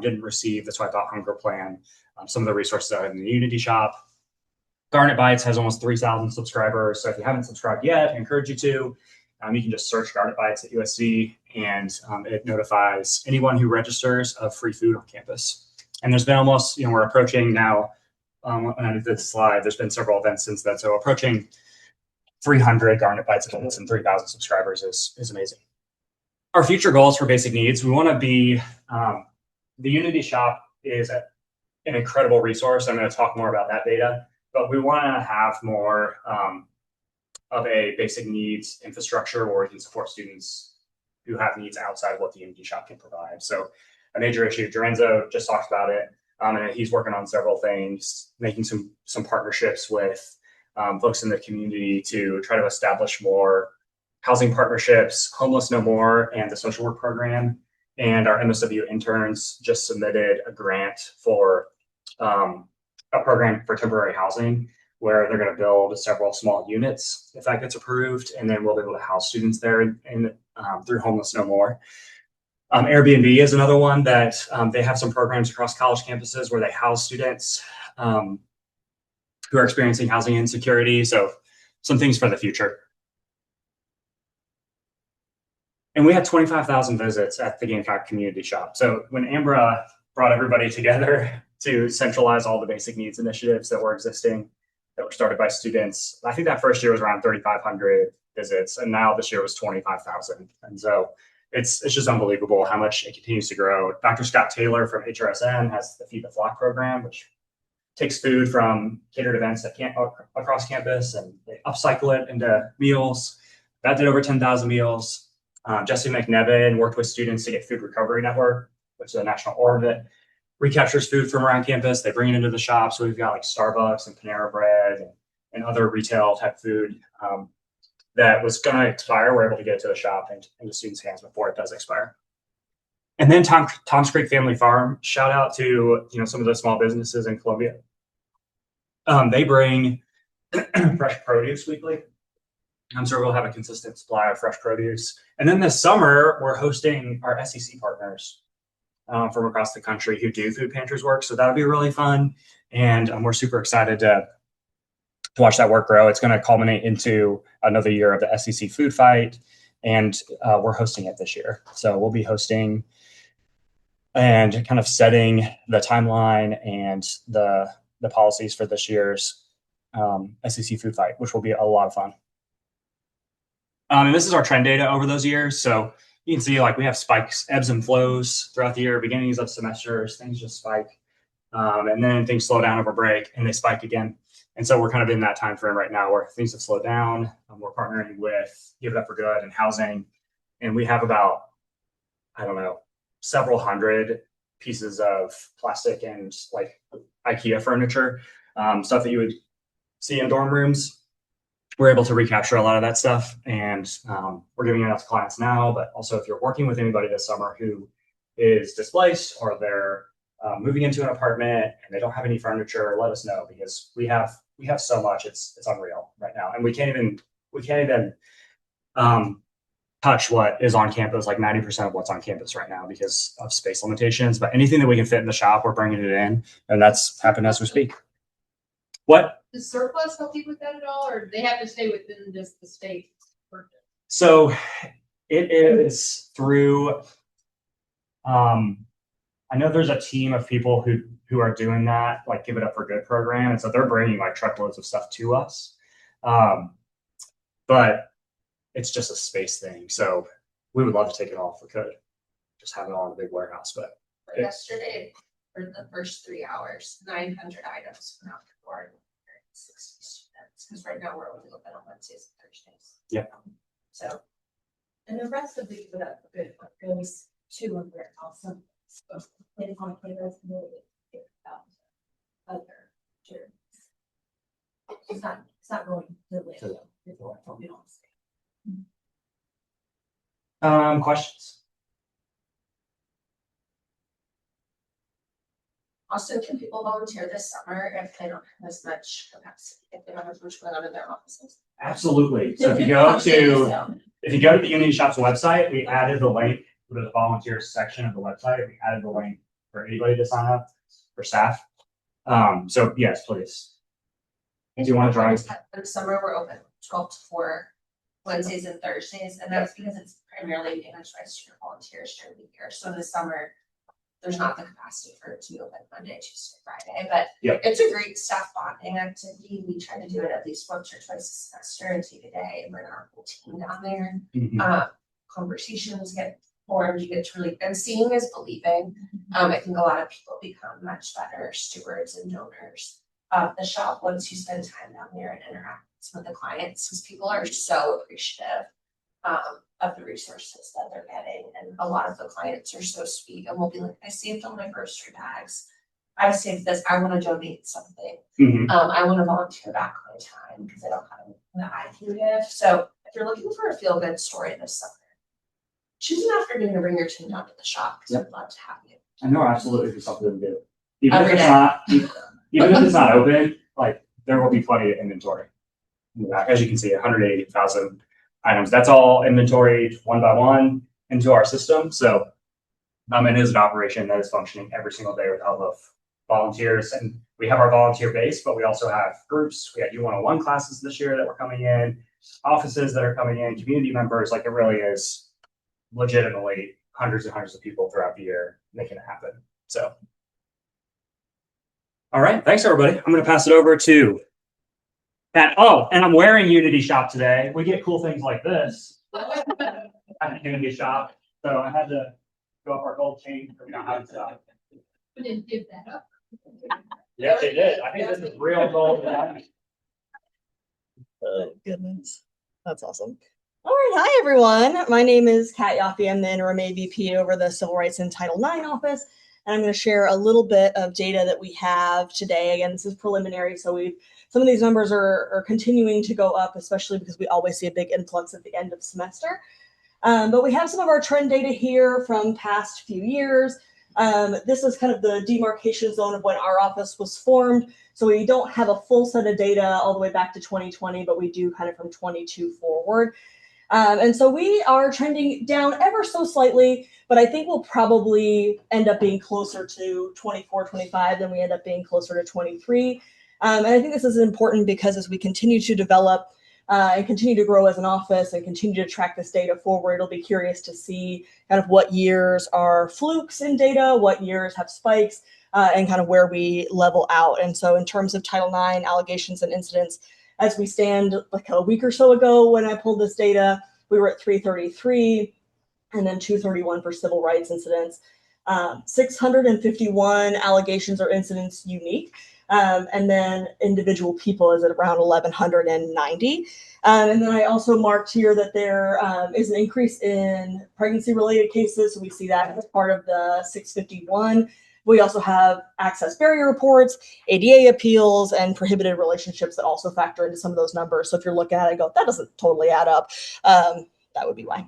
didn't receive the Swipe Out Hunger plan some of the resources out in the Unity shop. Garnet Bites has almost 3,000 subscribers. So if you haven't subscribed yet, I encourage you to. You can just search Garnet Bites at USC and it notifies anyone who registers of free food on campus. And there's been almost, we're approaching now, when I did this slide, there's been several events since then. So approaching 300 Garnet Bites events and 3,000 subscribers is amazing. Our future goals for basic needs, we want to be, the Unity shop is an incredible resource. I'm going to talk more about that data. But we want to have more of a basic needs infrastructure where we can support students who have needs outside of what the Unity shop can provide. So a major issue, Dorenzo just talked about it, and he's working on several things, making some partnerships with folks in the community to try to establish more housing partnerships, Homeless No More, and the social work program. And our MSW interns just submitted a grant for a program for temporary housing where they're going to build several small units if that gets approved, and then we'll be able to house students there and through Homeless No More. Airbnb is another one that they have some programs across college campuses where they house students who are experiencing housing insecurity. So some things for the future. And we had 25,000 visits at the Gamecock community shop. So when Ambra brought everybody together to centralize all the basic needs initiatives that were existing, that were started by students, I think that first year was around 3,500 visits, and now this year was 25,000. And so it's just unbelievable how much it continues to grow. Dr. Scott Taylor from HRSN has the Feed the Flock program, which takes food from catered events across campus and they upcycle it into meals. That did over 10,000 meals. Jesse McNevin worked with students to get Food Recovery Network, which is a national org that recaptures food from around campus. They bring it into the shop. So we've got like Starbucks and Panera Bread and other retail type food that was going to expire. We're able to get it to the shop and into students' hands before it does expire. And then Tom's Creek Family Farm, shout out to some of the small businesses in Columbia. They bring fresh produce weekly. I'm sure we'll have a consistent supply of fresh produce. And then this summer, we're hosting our SCC partners from across the country who do food pantries work. So that'll be really fun. And we're super excited to watch that work grow. It's going to culminate into another year of the SCC Food Fight. And we're hosting it this year. So we'll be hosting and kind of setting the timeline and the policies for this year's SCC Food Fight, which will be a lot of fun. And this is our trend data over those years. So you can see like we have spikes, ebbs and flows throughout the year, beginnings of semesters, things just spike. And then things slow down over break and they spike again. And so we're kind of in that time frame right now where things have slowed down. We're partnering with Give It Up for Good and housing. And we have about, several hundred pieces of plastic and like IKEA furniture, stuff that you would see in dorm rooms. We're able to recapture a lot of that stuff, and we're giving it out to clients now. But also, if you're working with anybody this summer who is displaced or they're moving into an apartment and they don't have any furniture, let us know, because we have so much, it's unreal right now. And we can't even touch what is on campus, like 90% of what's on campus right now because of space limitations. But anything that we can fit in the shop, we're bringing it in, and that's happening as we speak. What? Does surplus help you with that at all, or do they have to stay within just the state? So it is through, I know there's a team of people who are doing that, like Give It Up for Good program. And so they're bringing like truckloads of stuff to us. But it's just a space thing. So we would love to take it all if we could. Just have it all in a big warehouse. But Yesterday, for the first 3 hours, 900 items went out the door. 60 students, because right now we're only open on Wednesdays and Thursdays. Yeah. So. And the rest of the Give It Up for Good goes to a warehouse. So they want to pay those other charities. It's not going to live. Questions? Also, can people volunteer this summer if they don't have as much capacity, if they don't have as much going on in their offices? Absolutely. So if you go to the Union Shop's website, we added the link to the volunteers section of the website. We added the link for anybody to sign up for staff. So yes, please. If you want to drive. In summer, we're open 12 to 4 Wednesdays and Thursdays, and that's because it's primarily managed by student volunteers during the year. So in the summer, there's not the capacity for it to be open Monday, Tuesday, Friday, but it's a great staff bonding activity. We try to do it at least once or twice a semester and take a day and bring our whole team down there. Conversations get formed, you get to really, and seeing is believing. I think a lot of people become much better stewards and donors of the shop once you spend time down there and interact with the clients, because people are so appreciative of the resources that they're getting. And a lot of the clients are so sweet and will be like, I saved all my grocery bags. I saved this. I want to donate something. I want to volunteer back my time because I don't have that I can give. So if you're looking for a feel-good story this summer, choose an afternoon to bring your team down to the shop because we'd love to have you. I know, absolutely, it's something to do. Even if it's not open, like there will be plenty of inventory in the back. As you can see, 180,000 items. That's all inventory one by one into our system. So it is an operation that is functioning every single day with the help of volunteers. And we have our volunteer base, but we also have groups. We had U101 classes this year that were coming in, offices that are coming in, community members. Like it really is legitimately hundreds and hundreds of people throughout the year making it happen. So, all right, thanks everybody. I'm going to pass it over to Pat. Oh, and I'm wearing Unity Shop today. We get cool things like this at Unity Shop, so I had to go up our gold chain. We don't have stuff. We didn't give that up. Yes, they did. I think this is real gold. Oh, goodness. That's awesome. All right. Hi, everyone. My name is Kat Yaffe. I'm the interim AVP over the Civil Rights and Title IX office. And I'm going to share a little bit of data that we have today. Again, this is preliminary. So some of these numbers are continuing to go up, especially because we always see a big influx at the end of semester. But we have some of our trend data here from past few years. This is kind of the demarcation zone of when our office was formed. So we don't have a full set of data all the way back to 2020, but we do kind of from 22 forward. And so we are trending down ever so slightly, but I think we'll probably end up being closer to 24, 25 than we end up being closer to 23. And I think this is important because as we continue to develop and continue to grow as an office and continue to track this data forward, it'll be curious to see kind of what years are flukes in data, what years have spikes, and kind of where we level out. And so in terms of Title IX allegations and incidents, as we stand like a week or so ago when I pulled this data, we were at 333 and then 231 for civil rights incidents. 651 allegations or incidents unique. And then individual people is at around 1,190. And then I also marked here that there is an increase in pregnancy-related cases. So we see that as part of the 651. We also have access barrier reports, ADA appeals, and prohibited relationships that also factor into some of those numbers. So if you're looking at it and go, that doesn't totally add up, that would be why.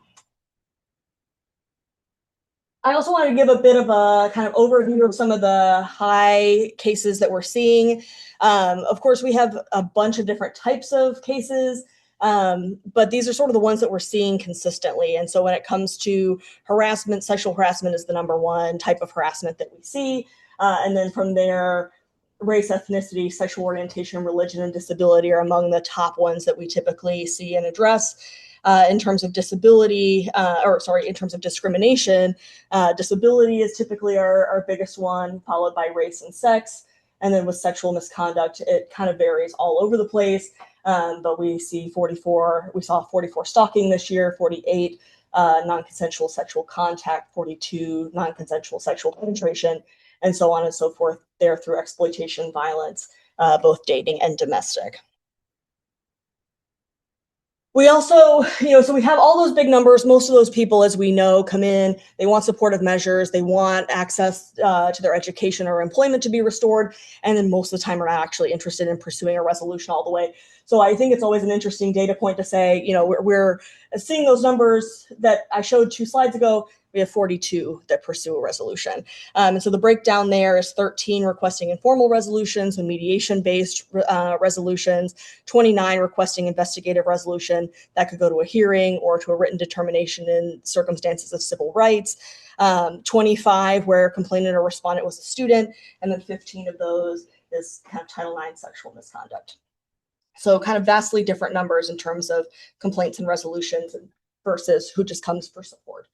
I also want to give a bit of a kind of overview of some of the high cases that we're seeing. Of course, we have a bunch of different types of cases, but these are sort of the ones that we're seeing consistently. And so when it comes to harassment, sexual harassment is the number one type of harassment that we see. And then from there, race, ethnicity, sexual orientation, religion, and disability are among the top ones that we typically see and address. In terms of disability, in terms of discrimination, disability is typically our biggest one, followed by race and sex. And then with sexual misconduct, it kind of varies all over the place. But we saw 44 stalking this year, 48 non-consensual sexual contact, 42 non-consensual sexual penetration, and so on and so forth there through exploitation, violence, both dating and domestic. We also, so we have all those big numbers. Most of those people, as we know, come in, they want supportive measures, they want access to their education or employment to be restored, and then most of the time are not actually interested in pursuing a resolution all the way. So I think it's always an interesting data point to say, we're seeing those numbers that I showed 2 slides ago. We have 42 that pursue a resolution. And so the breakdown there is 13 requesting informal resolutions and mediation-based resolutions, 29 requesting investigative resolution that could go to a hearing or to a written determination in circumstances of civil rights, 25 where complainant or respondent was a student, and then 15 of those is kind of Title IX sexual misconduct. So kind of vastly different numbers in terms of complaints and resolutions versus who just comes for support.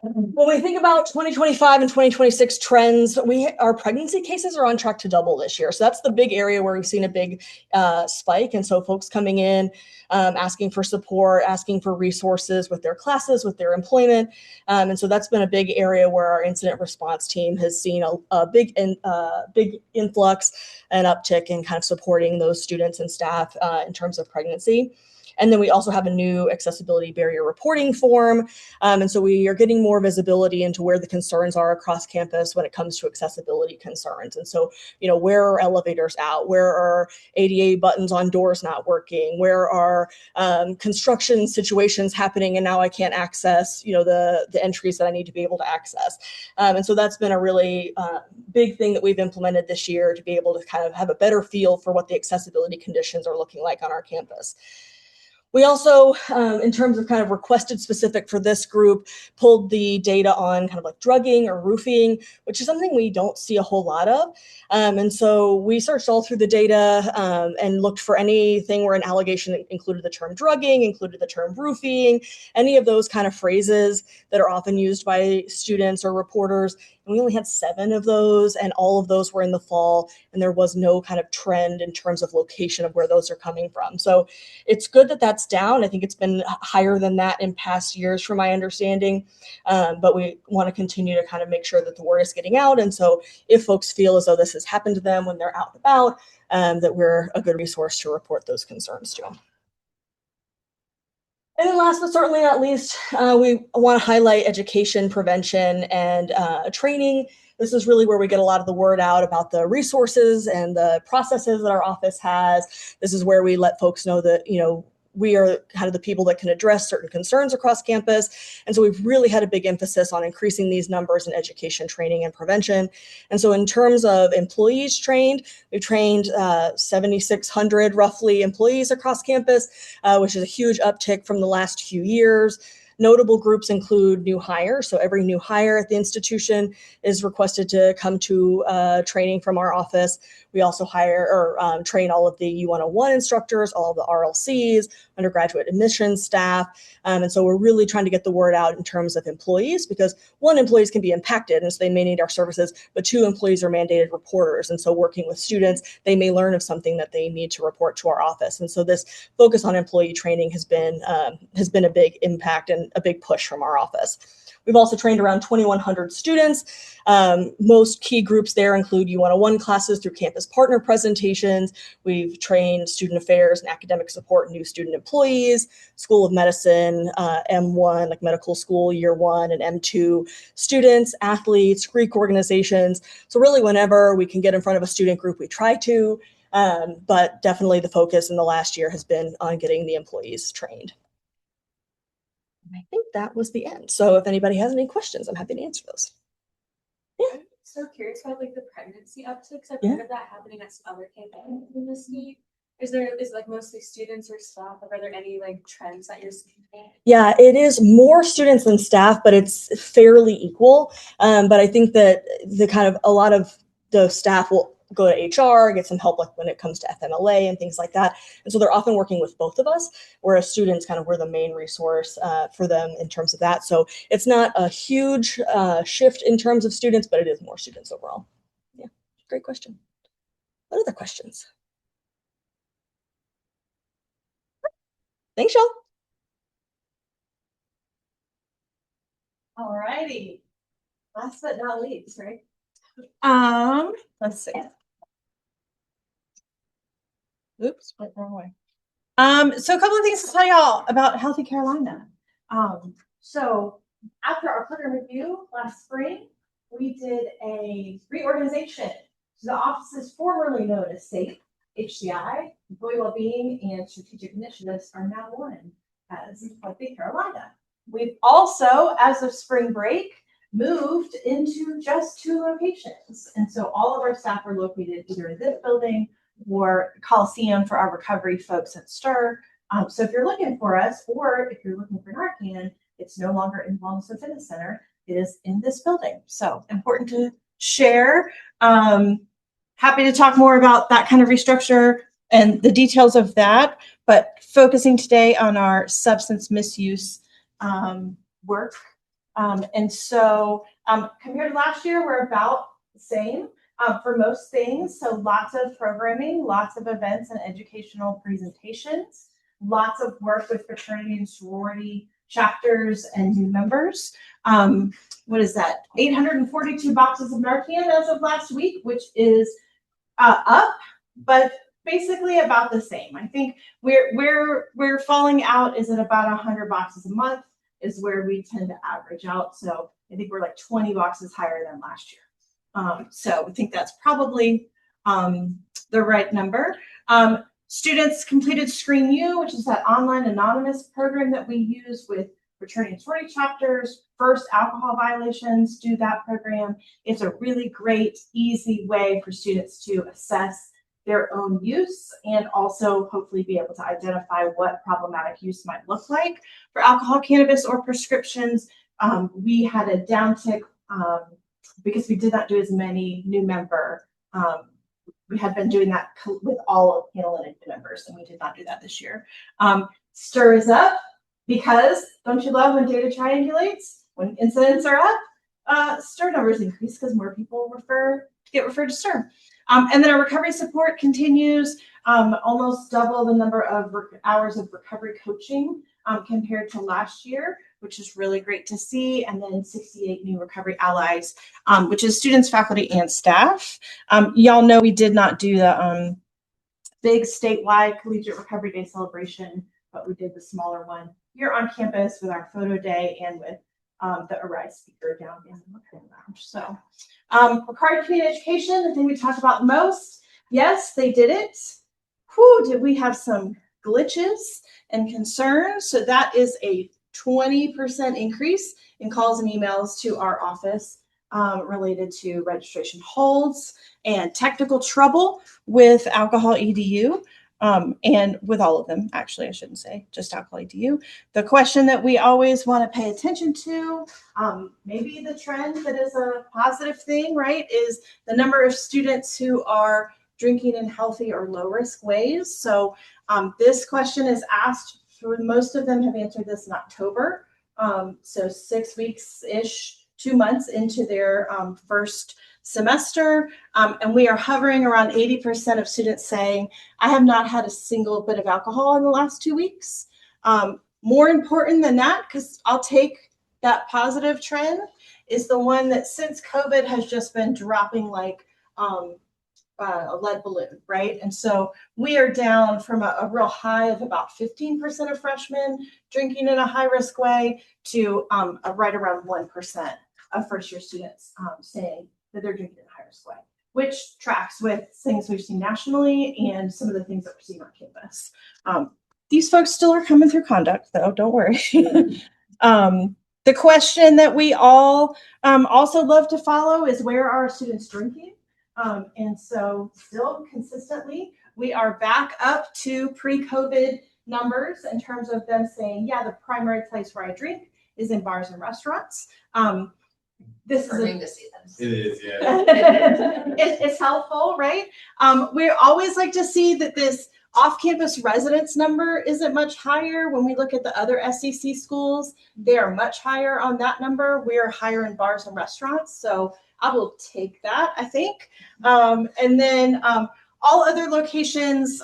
When we think about 2025 and 2026 trends, our pregnancy cases are on track to double this year. So that's the big area where we've seen a big spike. And so folks coming in, asking for support, asking for resources with their classes, with their employment. And so that's been a big area where our incident response team has seen a big influx and uptick in kind of supporting those students and staff in terms of pregnancy. And then we also have a new accessibility barrier reporting form. And so we are getting more visibility into where the concerns are across campus when it comes to accessibility concerns. And so, where are elevators out? Where are ADA buttons on doors not working? Where are construction situations happening and now I can't access, the entries that I need to be able to access? And so that's been a really big thing that we've implemented this year to be able to kind of have a better feel for what the accessibility conditions are looking like on our campus. We also, in terms of kind of requested specific for this group, pulled the data on kind of like drugging or roofing, which is something we don't see a whole lot of. And so we searched all through the data and looked for anything where an allegation included the term drugging, included the term roofing, any of those kind of phrases that are often used by students or reporters. And we only had 7 of those, and all of those were in the fall, and there was no kind of trend in terms of location of where those are coming from. So it's good that that's down. I think it's been higher than that in past years from my understanding, but we want to continue to kind of make sure that the word is getting out. And so if folks feel as though this has happened to them when they're out and about, that we're a good resource to report those concerns to. And then last but certainly not least, we want to highlight education, prevention, and training. This is really where we get a lot of the word out about the resources and the processes that our office has. This is where we let folks know that, we are kind of the people that can address certain concerns across campus. And so we've really had a big emphasis on increasing these numbers in education, training, and prevention. And so in terms of employees trained, we've trained 7,600 roughly employees across campus, which is a huge uptick from the last few years. Notable groups include new hires. So every new hire at the institution is requested to come to training from our office. We also hire or train all of the U101 instructors, all of the RLCs, undergraduate admissions staff. And so we're really trying to get the word out in terms of employees, because 1, employees can be impacted and so they may need our services, but 2, employees are mandated reporters. And so working with students, they may learn of something that they need to report to our office. And so this focus on employee training has been a big impact and a big push from our office. We've also trained around 2,100 students. Most key groups there include U101 classes through campus partner presentations. We've trained student affairs and academic support new student employees, School of Medicine, M1, like medical school, year 1, and M2 students, athletes, Greek organizations. So really whenever we can get in front of a student group, we try to, but definitely the focus in the last year has been on getting the employees trained. I think that was the end. So if anybody has any questions, I'm happy to answer those. I'm so curious about like the pregnancy upticks. I've heard of that happening at some other campuses in the state. Is it like mostly students or staff? Like, are there any like trends that you're seeing? Yeah, it is more students than staff, but it's fairly equal. But I think that a lot of the staff will go to HR, get some help like when it comes to FMLA and things like that. And so they're often working with both of us, whereas students we're the main resource for them in terms of that. So it's not a huge shift in terms of students, but it is more students overall. Yeah, great question. What other questions? Thanks, y'all. All righty. Last but not least, right? Let's see. Oops, went the wrong way. So a couple of things to tell y'all about Healthy Carolina. So after our program review last spring, we did a reorganization. So the offices formerly known as Sape, HCI, Employee Wellbeing, and Strategic Initiatives are now one as Healthy Carolina. We've also, as of spring break, moved into just 2 locations. And so all of our staff are located either in this building or Coliseum for our recovery folks at STIR. So if you're looking for us, or if you're looking for Narcan, it's no longer in Wellness and Fitness Center. It is in this building. So important to share. Happy to talk more about that kind of restructure and the details of that, but focusing today on our substance misuse work. And so compared to last year, we're about the same for most things. So lots of programming, lots of events and educational presentations, lots of work with fraternity and sorority chapters and new members. What is that? 842 boxes of Narcan as of last week, which is up, but basically about the same. I think we're falling out is at about 100 boxes a month is where we tend to average out. So I think we're like 20 boxes higher than last year. So I think that's probably the right number. Students completed Screen U, which is that online anonymous program that we use with fraternity and sorority chapters. First alcohol violations, do that program. It's a really great, easy way for students to assess their own use and also hopefully be able to identify what problematic use might look like. For alcohol, cannabis, or prescriptions, we had a downtick because we did not do as many new member. We had been doing that with all of analytic members, and we did not do that this year. STIR is up because don't you love when data triangulates? When incidents are up, STIR numbers increase because more people get referred to STIR. And then our recovery support continues, almost double the number of hours of recovery coaching compared to last year, which is really great to see. And then 68 new recovery allies, which is students, faculty, and staff. Y'all know we did not do the big statewide Collegiate Recovery Day celebration, but we did the smaller one here on campus with our photo day and with the Arise speaker down in the lounge. So required community education, the thing we talk about most. Yes, they did it. Whew, did we have some glitches and concerns? So that is a 20% increase in calls and emails to our office related to registration holds and technical trouble with alcohol EDU. And with all of them, actually, I shouldn't say just alcohol EDU. The question that we always want to pay attention to, maybe the trend that is a positive thing, right, is the number of students who are drinking in healthy or low risk ways. So this question is asked, for most of them have answered this in October. So 6 weeks-ish, 2 months into their first semester. And we are hovering around 80% of students saying, I have not had a single bit of alcohol in the last 2 weeks. More important than that, because I'll take that positive trend, is the one that since COVID has just been dropping like a lead balloon, right? And so we are down from a real high of about 15% of freshmen drinking in a high risk way to right around 1% of first year students saying that they're drinking in a high risk way, which tracks with things we've seen nationally and some of the things that we're seeing on campus. These folks still are coming through conduct though, don't worry. The question that we all also love to follow is, where are our students drinking? And so still consistently, we are back up to pre-COVID numbers in terms of them saying, yeah, the primary place where I drink is in bars and restaurants. This is to see this. It is, yeah. it's helpful, right? We always like to see that this off-campus residence number isn't much higher. When we look at the other SCC schools, they are much higher on that number. We are higher in bars and restaurants, so I will take that, I think. And then all other locations,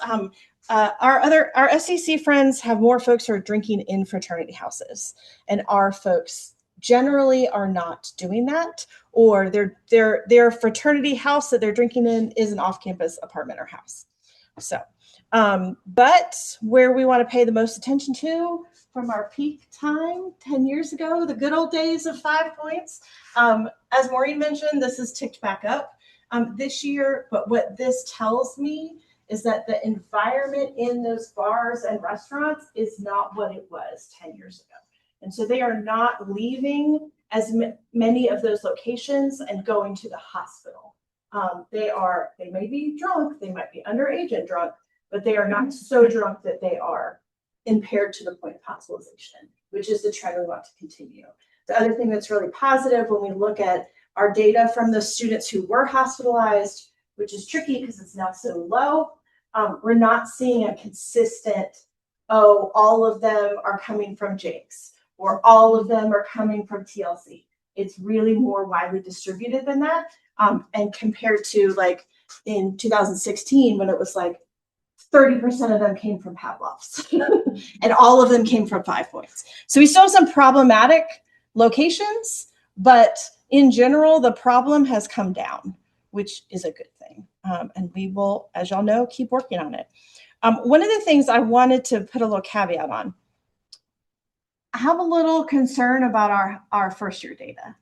our SCC friends have more folks who are drinking in fraternity houses, and our folks generally are not doing that, or their fraternity house that they're drinking in is an off-campus apartment or house. So, but where we want to pay the most attention to from our peak time 10 years ago, the good old days of 5 points. As Maureen mentioned, this has ticked back up this year, but what this tells me is that the environment in those bars and restaurants is not what it was 10 years ago. And so they are not leaving as many of those locations and going to the hospital. They may be drunk, they might be underage and drunk, but they are not so drunk that they are impaired to the point of hospitalization, which is the trend we want to continue. The other thing that's really positive when we look at our data from the students who were hospitalized, which is tricky because it's now so low, we're not seeing a consistent, oh, all of them are coming from Jake's, or all of them are coming from TLC. It's really more widely distributed than that. And compared to like in 2016, when it was like 30% of them came from Pavlov's and all of them came from 5 points. So we still have some problematic locations, but in general, the problem has come down, which is a good thing. And we will, as y'all know, keep working on it. One of the things I wanted to put a little caveat on, I have a little concern about our first year data.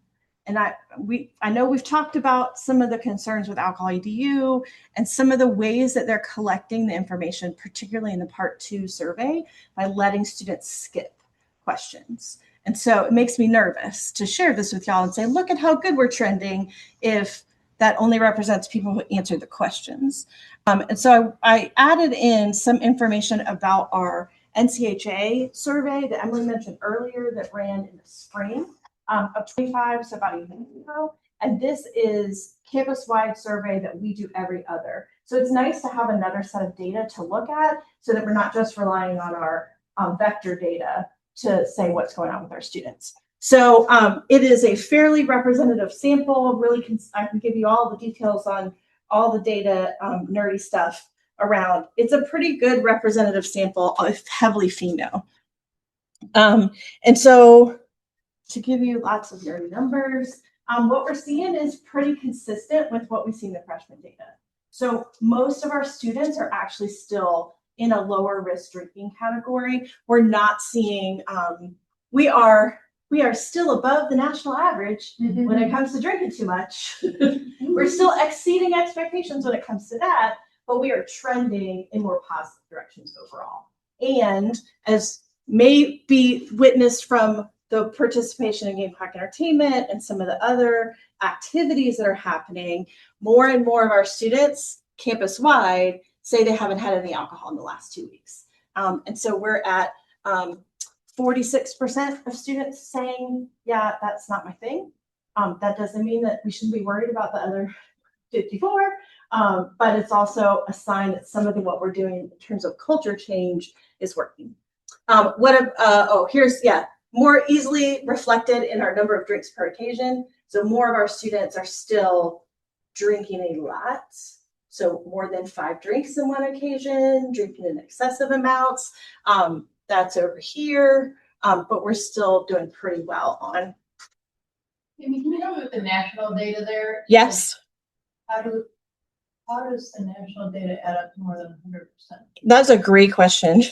And I know we've talked about some of the concerns with Alcohol EDU and some of the ways that they're collecting the information, particularly in the Part 2 survey, by letting students skip questions. And so it makes me nervous to share this with y'all and say, look at how good we're trending if that only represents people who answered the questions. And so I added in some information about our NCHA survey that Emily mentioned earlier that ran in the spring of 25, so about a year ago. And this is campus-wide survey that we do every other. So it's nice to have another set of data to look at so that we're not just relying on our vector data to say what's going on with our students. So it is a fairly representative sample. Really, I can give you all the details on all the data, nerdy stuff around. It's a pretty good representative sample, heavily female. And so to give you lots of nerdy numbers, what we're seeing is pretty consistent with what we see in the freshman data. So most of our students are actually still in a lower risk drinking category. We're not seeing, we are still above the national average when it comes to drinking too much. We're still exceeding expectations when it comes to that, but we are trending in more positive directions overall. And as may be witnessed from the participation in Gamecock Entertainment and some of the other activities that are happening, more and more of our students campus-wide say they haven't had any alcohol in the last 2 weeks. And so we're at 46% of students saying, yeah, that's not my thing. That doesn't mean that we shouldn't be worried about the other 54, but it's also a sign that some of what we're doing in terms of culture change is working. Here's more easily reflected in our number of drinks per occasion. So more of our students are still drinking a lot. So more than 5 drinks in one occasion, drinking in excessive amounts. That's over here, but we're still doing pretty well on. Can you know with the national data there? Yes. How does the national data add up to more than 100%? That's a great question.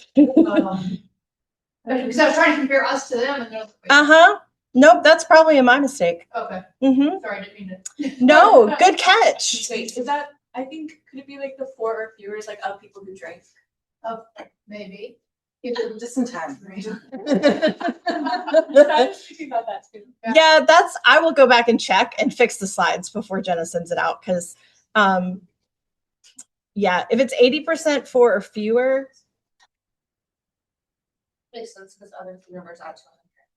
Because I was trying to compare us to them and they're like, Nope, that's probably my mistake. okay. Mm-hmm. Sorry, I didn't mean to. No, good catch. Wait, is that, I think, could it be like the 4 or fewer, like of people who drink? Oh, maybe. Just in time. I was thinking about that too. Yeah, I will go back and check and fix the slides before Jenna sends it out because, yeah, if it's 80% for or fewer, Makes sense because other numbers add to it.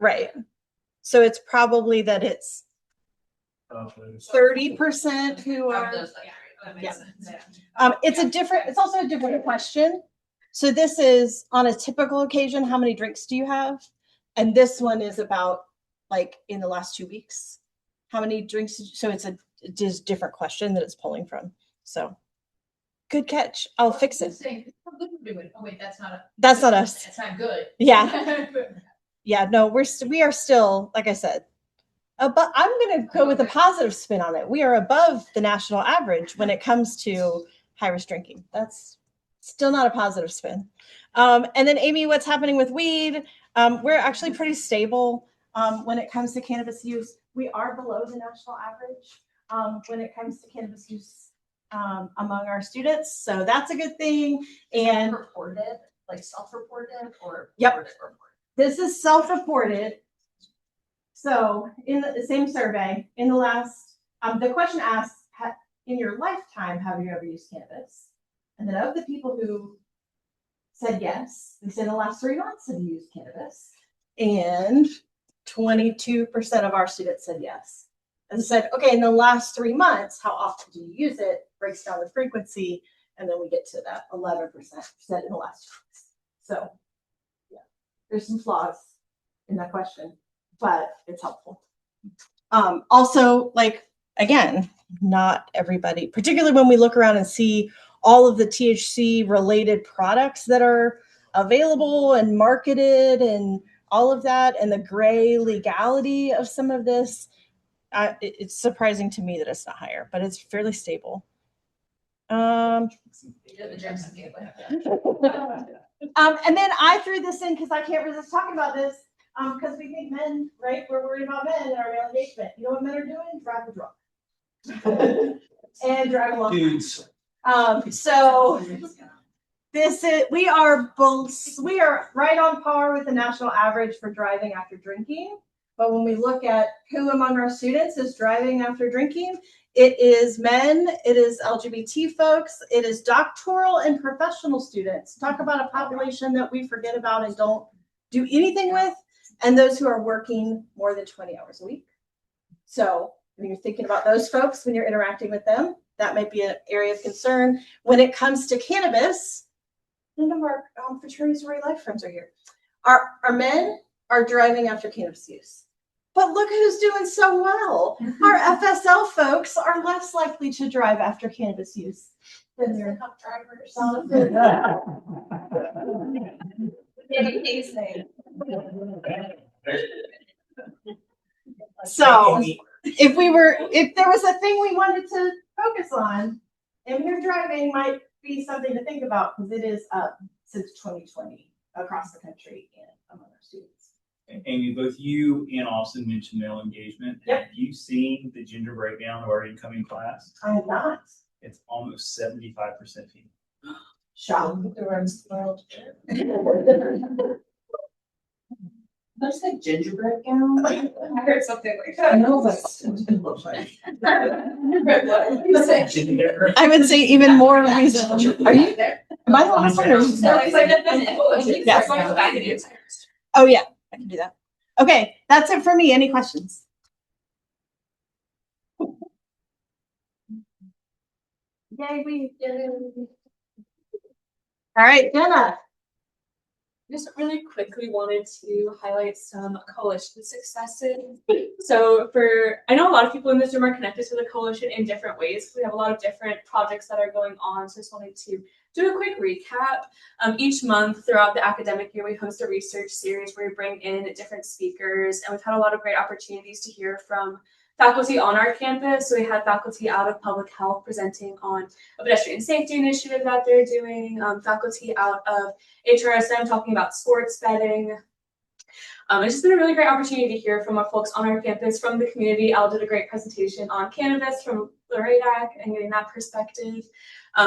right? So it's probably that it's 30% who are. That makes Yeah. sense. It's also a different question. So this is on a typical occasion, how many drinks do you have? And this one is about like in the last 2 weeks, how many drinks? So it's a just different question that it's pulling from. So good catch. I'll fix it. Oh wait, that's not That's not us. That's not good. Yeah. Yeah. No, we are still, like I said, but I'm going to go with a positive spin on it. We are above the national average when it comes to high risk drinking. That's still not a positive spin. And then Amy, what's happening with weed? We're actually pretty stable when it comes to cannabis use. We are below the national average when it comes to cannabis use among our students. So that's a good thing. And Reported, like self-reported or Yep. reported? this is self-reported. So in the same survey, in the last, the question asks, in your lifetime, have you ever used cannabis? And then of the people who said yes, they said in the last 3 months have you used cannabis? And 22% of our students said yes. And said, okay, in the last 3 months, how often do you use it? Breaks down the frequency, and then we get to that 11% said in the last 2 months. So yeah, there's some flaws in that question, but it's helpful. Also, like, again, not everybody, particularly when we look around and see all of the THC related products that are available and marketed and all of that, and the gray legality of some of this, it's surprising to me that it's not higher, but it's fairly stable. The Jackson Gateway. And then I threw this in because I can't resist talking about this. Because we think men, right? We're worried about men and our male engagement. You know what men are doing? Driving drunk. And driving along. Dudes. So we are right on par with the national average for driving after drinking. But when we look at who among our students is driving after drinking, it is men, it is LGBT folks, it is doctoral and professional students. Talk about a population that we forget about and don't do anything with, and those who are working more than 20 hours a week. So when you're thinking about those folks, when you're interacting with them, that might be an area of concern. When it comes to cannabis, none of our fraternity sorority life friends are here. Our men are driving after cannabis use. But look who's doing so well. Our FSL folks are less likely to drive after cannabis use than their Top drivers. So if there was a thing we wanted to focus on, impaired driving might be something to think about because it is up since 2020 across the country and among our students. Amy, both you and Austin mentioned male engagement. Yep. Have you seen the gender breakdown of our incoming class? I have not. It's almost 75% female. Shocked. That's like gingerbread gown. I heard something like that. I know, but it looks like. I would say even more reason. Are you? Am I the last one? Yes. Oh yeah, I can do that. Okay, that's it for me. Any questions? Yay, all right, Jenna. Just really quickly wanted to highlight some coalition successes. So I know a lot of people in this room are connected to the coalition in different ways. We have a lot of different projects that are going on. So just wanted to do a quick recap. Each month throughout the academic year, we host a research series where we bring in different speakers, and we've had a lot of great opportunities to hear from faculty on our campus. So we had faculty out of public health presenting on a pedestrian safety initiative that they're doing, faculty out of HRSM talking about sports betting, It's just been a really great opportunity to hear from our folks on our campus, from the community. Elle did a great presentation on cannabis from Loredac and getting that perspective.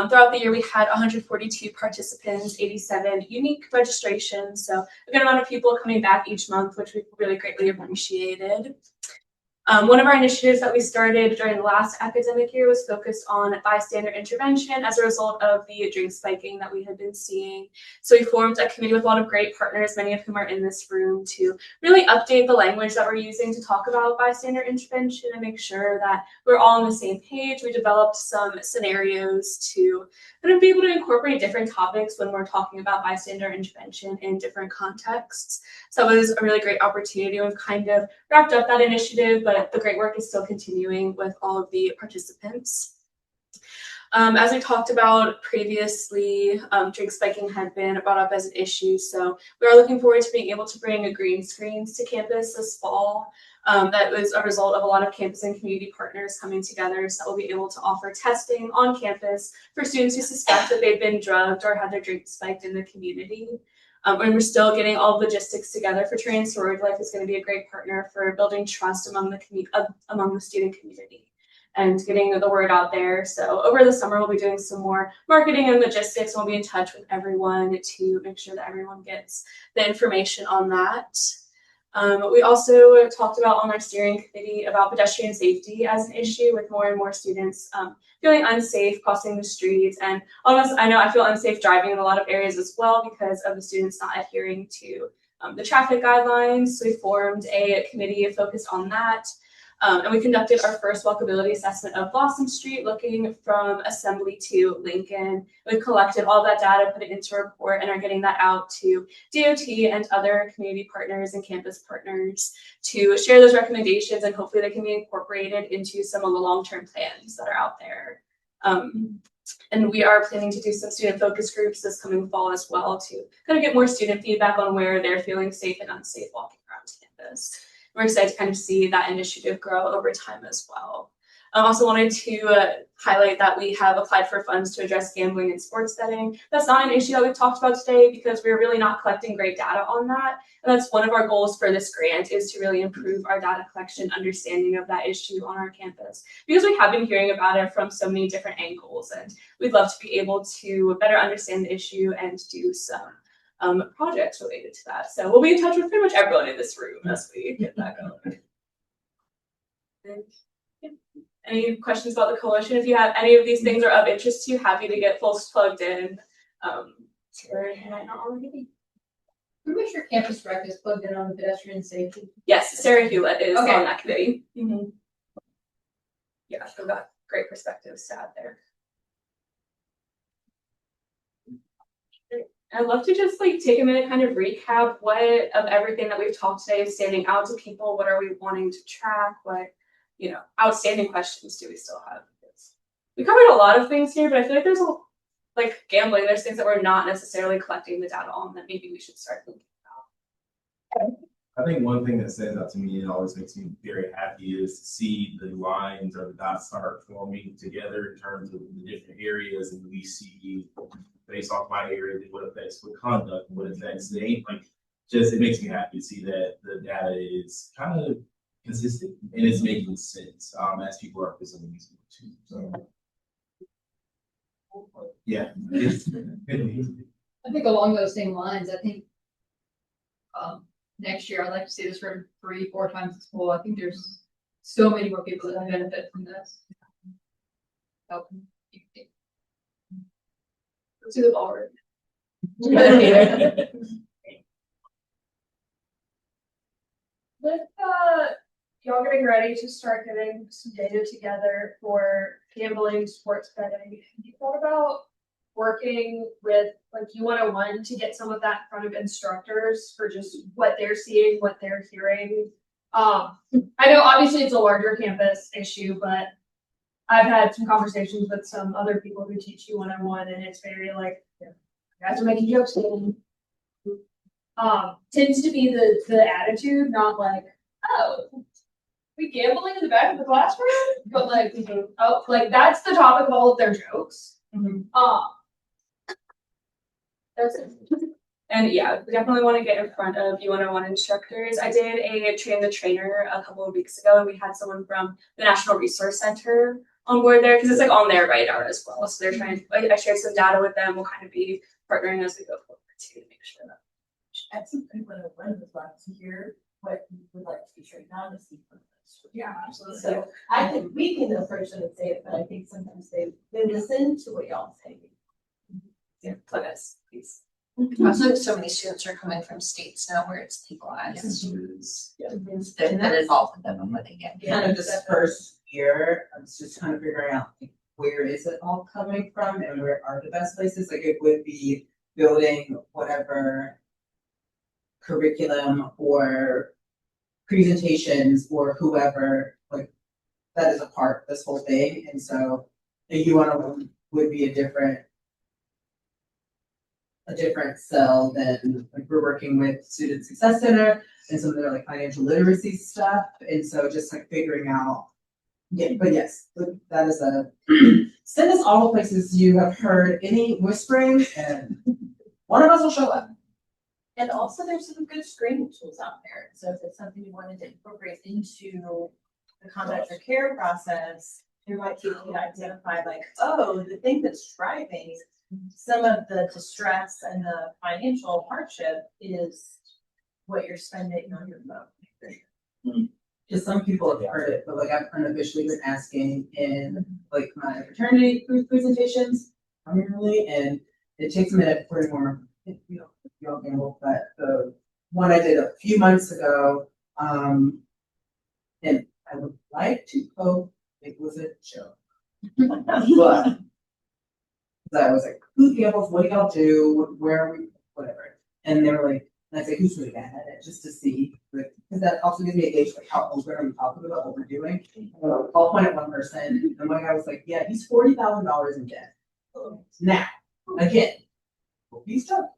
Throughout the year, we had 142 participants, 87 unique registrations. So a good amount of people coming back each month, which we really greatly appreciated. One of our initiatives that we started during the last academic year was focused on bystander intervention as a result of the drink spiking that we had been seeing. So we formed a committee with a lot of great partners, many of whom are in this room, to really update the language that we're using to talk about bystander intervention and make sure that we're all on the same page. We developed some scenarios to kind of be able to incorporate different topics when we're talking about bystander intervention in different contexts. So it was a really great opportunity. We've kind of wrapped up that initiative, but the great work is still continuing with all of the participants. As we talked about previously, drink spiking had been brought up as an issue, so we are looking forward to being able to bring green screens to campus this fall. That was a result of a lot of campus and community partners coming together, so that we'll be able to offer testing on campus for students who suspect that they've been drugged or had their drink spiked in the community. And we're still getting all the logistics together for Trans Sorority Life is going to be a great partner for building trust among the student community and getting the word out there. So over the summer, we'll be doing some more marketing and logistics. We'll be in touch with everyone to make sure that everyone gets the information on that. We also talked about on our steering committee about pedestrian safety as an issue, with more and more students feeling unsafe crossing the streets. And almost, I know I feel unsafe driving in a lot of areas as well because of the students not adhering to the traffic guidelines. So we formed a committee focused on that. And we conducted our first walkability assessment of Blossom Street, looking from Assembly to Lincoln. We've collected all that data, put it into a report, and are getting that out to DOT and other community partners and campus partners to share those recommendations, and hopefully they can be incorporated into some of the long-term plans that are out there. And we are planning to do some student focus groups this coming fall as well to kind of get more student feedback on where they're feeling safe and unsafe walking around campus. We're excited to kind of see that initiative grow over time as well. I also wanted to highlight that we have applied for funds to address gambling and sports betting. That's not an issue that we've talked about today because we're really not collecting great data on that. And that's one of our goals for this grant, is to really improve our data collection understanding of that issue on our campus, because we have been hearing about it from so many different angles, and we'd love to be able to better understand the issue and do some projects related to that. So we'll be in touch with pretty much everyone in this room as we get that going. Yeah. Any questions about the coalition? If you have any of these things are of interest to you, happy to get folks plugged in. It might not already be. Pretty much your campus rec is plugged in on pedestrian safety. Yes, Sarah Hewlett is Okay. on that committee. Mm-hmm. Yeah, so got great perspectives to add there. I'd love to just take a minute, kind of recap what of everything that we've talked today is standing out to people. What are we wanting to track? What, outstanding questions do we still have? We covered a lot of things here, but I feel like there's gambling, there's things that we're not necessarily collecting the data on that maybe we should start thinking about. I think one thing that stands out to me and always makes me very happy is to see the lines or the dots start forming together in terms of the different areas, and we see based off my area what affects what conduct, what affects the aim. It makes me happy to see that the data is kind of consistent and it's making sense as people are presenting these too. So yeah, I think along those same lines, I think next year I'd like to see this run 3-4 times as full. I think there's so many more people that benefit from this. Let's do the ball room. With y'all getting ready to start getting some data together for gambling, sports betting, have you thought about working with U101 to get some of that in front of instructors for just what they're seeing, what they're hearing? I know obviously it's a larger campus issue, but I've had some conversations with some other people who teach U101, and it's very you guys are making jokes. Tends to be the attitude, not oh, we gambling in the back of the classroom, but that's the topic of all of their jokes. Mm-hmm. That's it. And yeah, we definitely want to get in front of U101 instructors. I did a train the trainer a couple of weeks ago, and we had someone from the National Resource Center on board there because it's like on their radar as well. So they're trying to, I shared some data with them. We'll kind of be partnering as we go forward too to make sure that. At some point when I would like to hear what you would like to be trained on to see from this. Yeah, absolutely. So we can approach them and say it, but I think sometimes they listen to what y'all say. Yeah, plug us, please. Also, so many students are coming from states now where it's legalized. That involved with them and what they get. Kind of this first year, I was just kind of figuring out like, where is it all coming from and where are the best places? Like it would be building whatever curriculum or presentations or whoever, like that is a part of this whole thing. And so a U101 would be a different cell than like we're working with Student Success Center and some of their like financial literacy stuff. And so just like figuring out, but yes, that is a send us all the places you have heard any whispering and one of us will show up. And also there's some good screening tools out there. So if it's something you wanted to incorporate into the contact or care process, you might be able to identify like, oh, the thing that's driving some of the distress and the financial hardship is what you're spending on your phone. Just some people have heard it, but like I've unofficially been asking in like my fraternity presentations, primarily, and it takes a minute before you all gamble, but the one I did a few months ago, and I would like to hope it was a joke, but I was like, who gambles? What do y'all do? Where are we? Whatever. And they were like, and I say, who's really bad at it? Just to see, because that also gives me a gauge like how open are we talking about what we're doing. I'll point at one person, and one guy was like, yeah, he's $40,000 in debt. Now, again, he's done,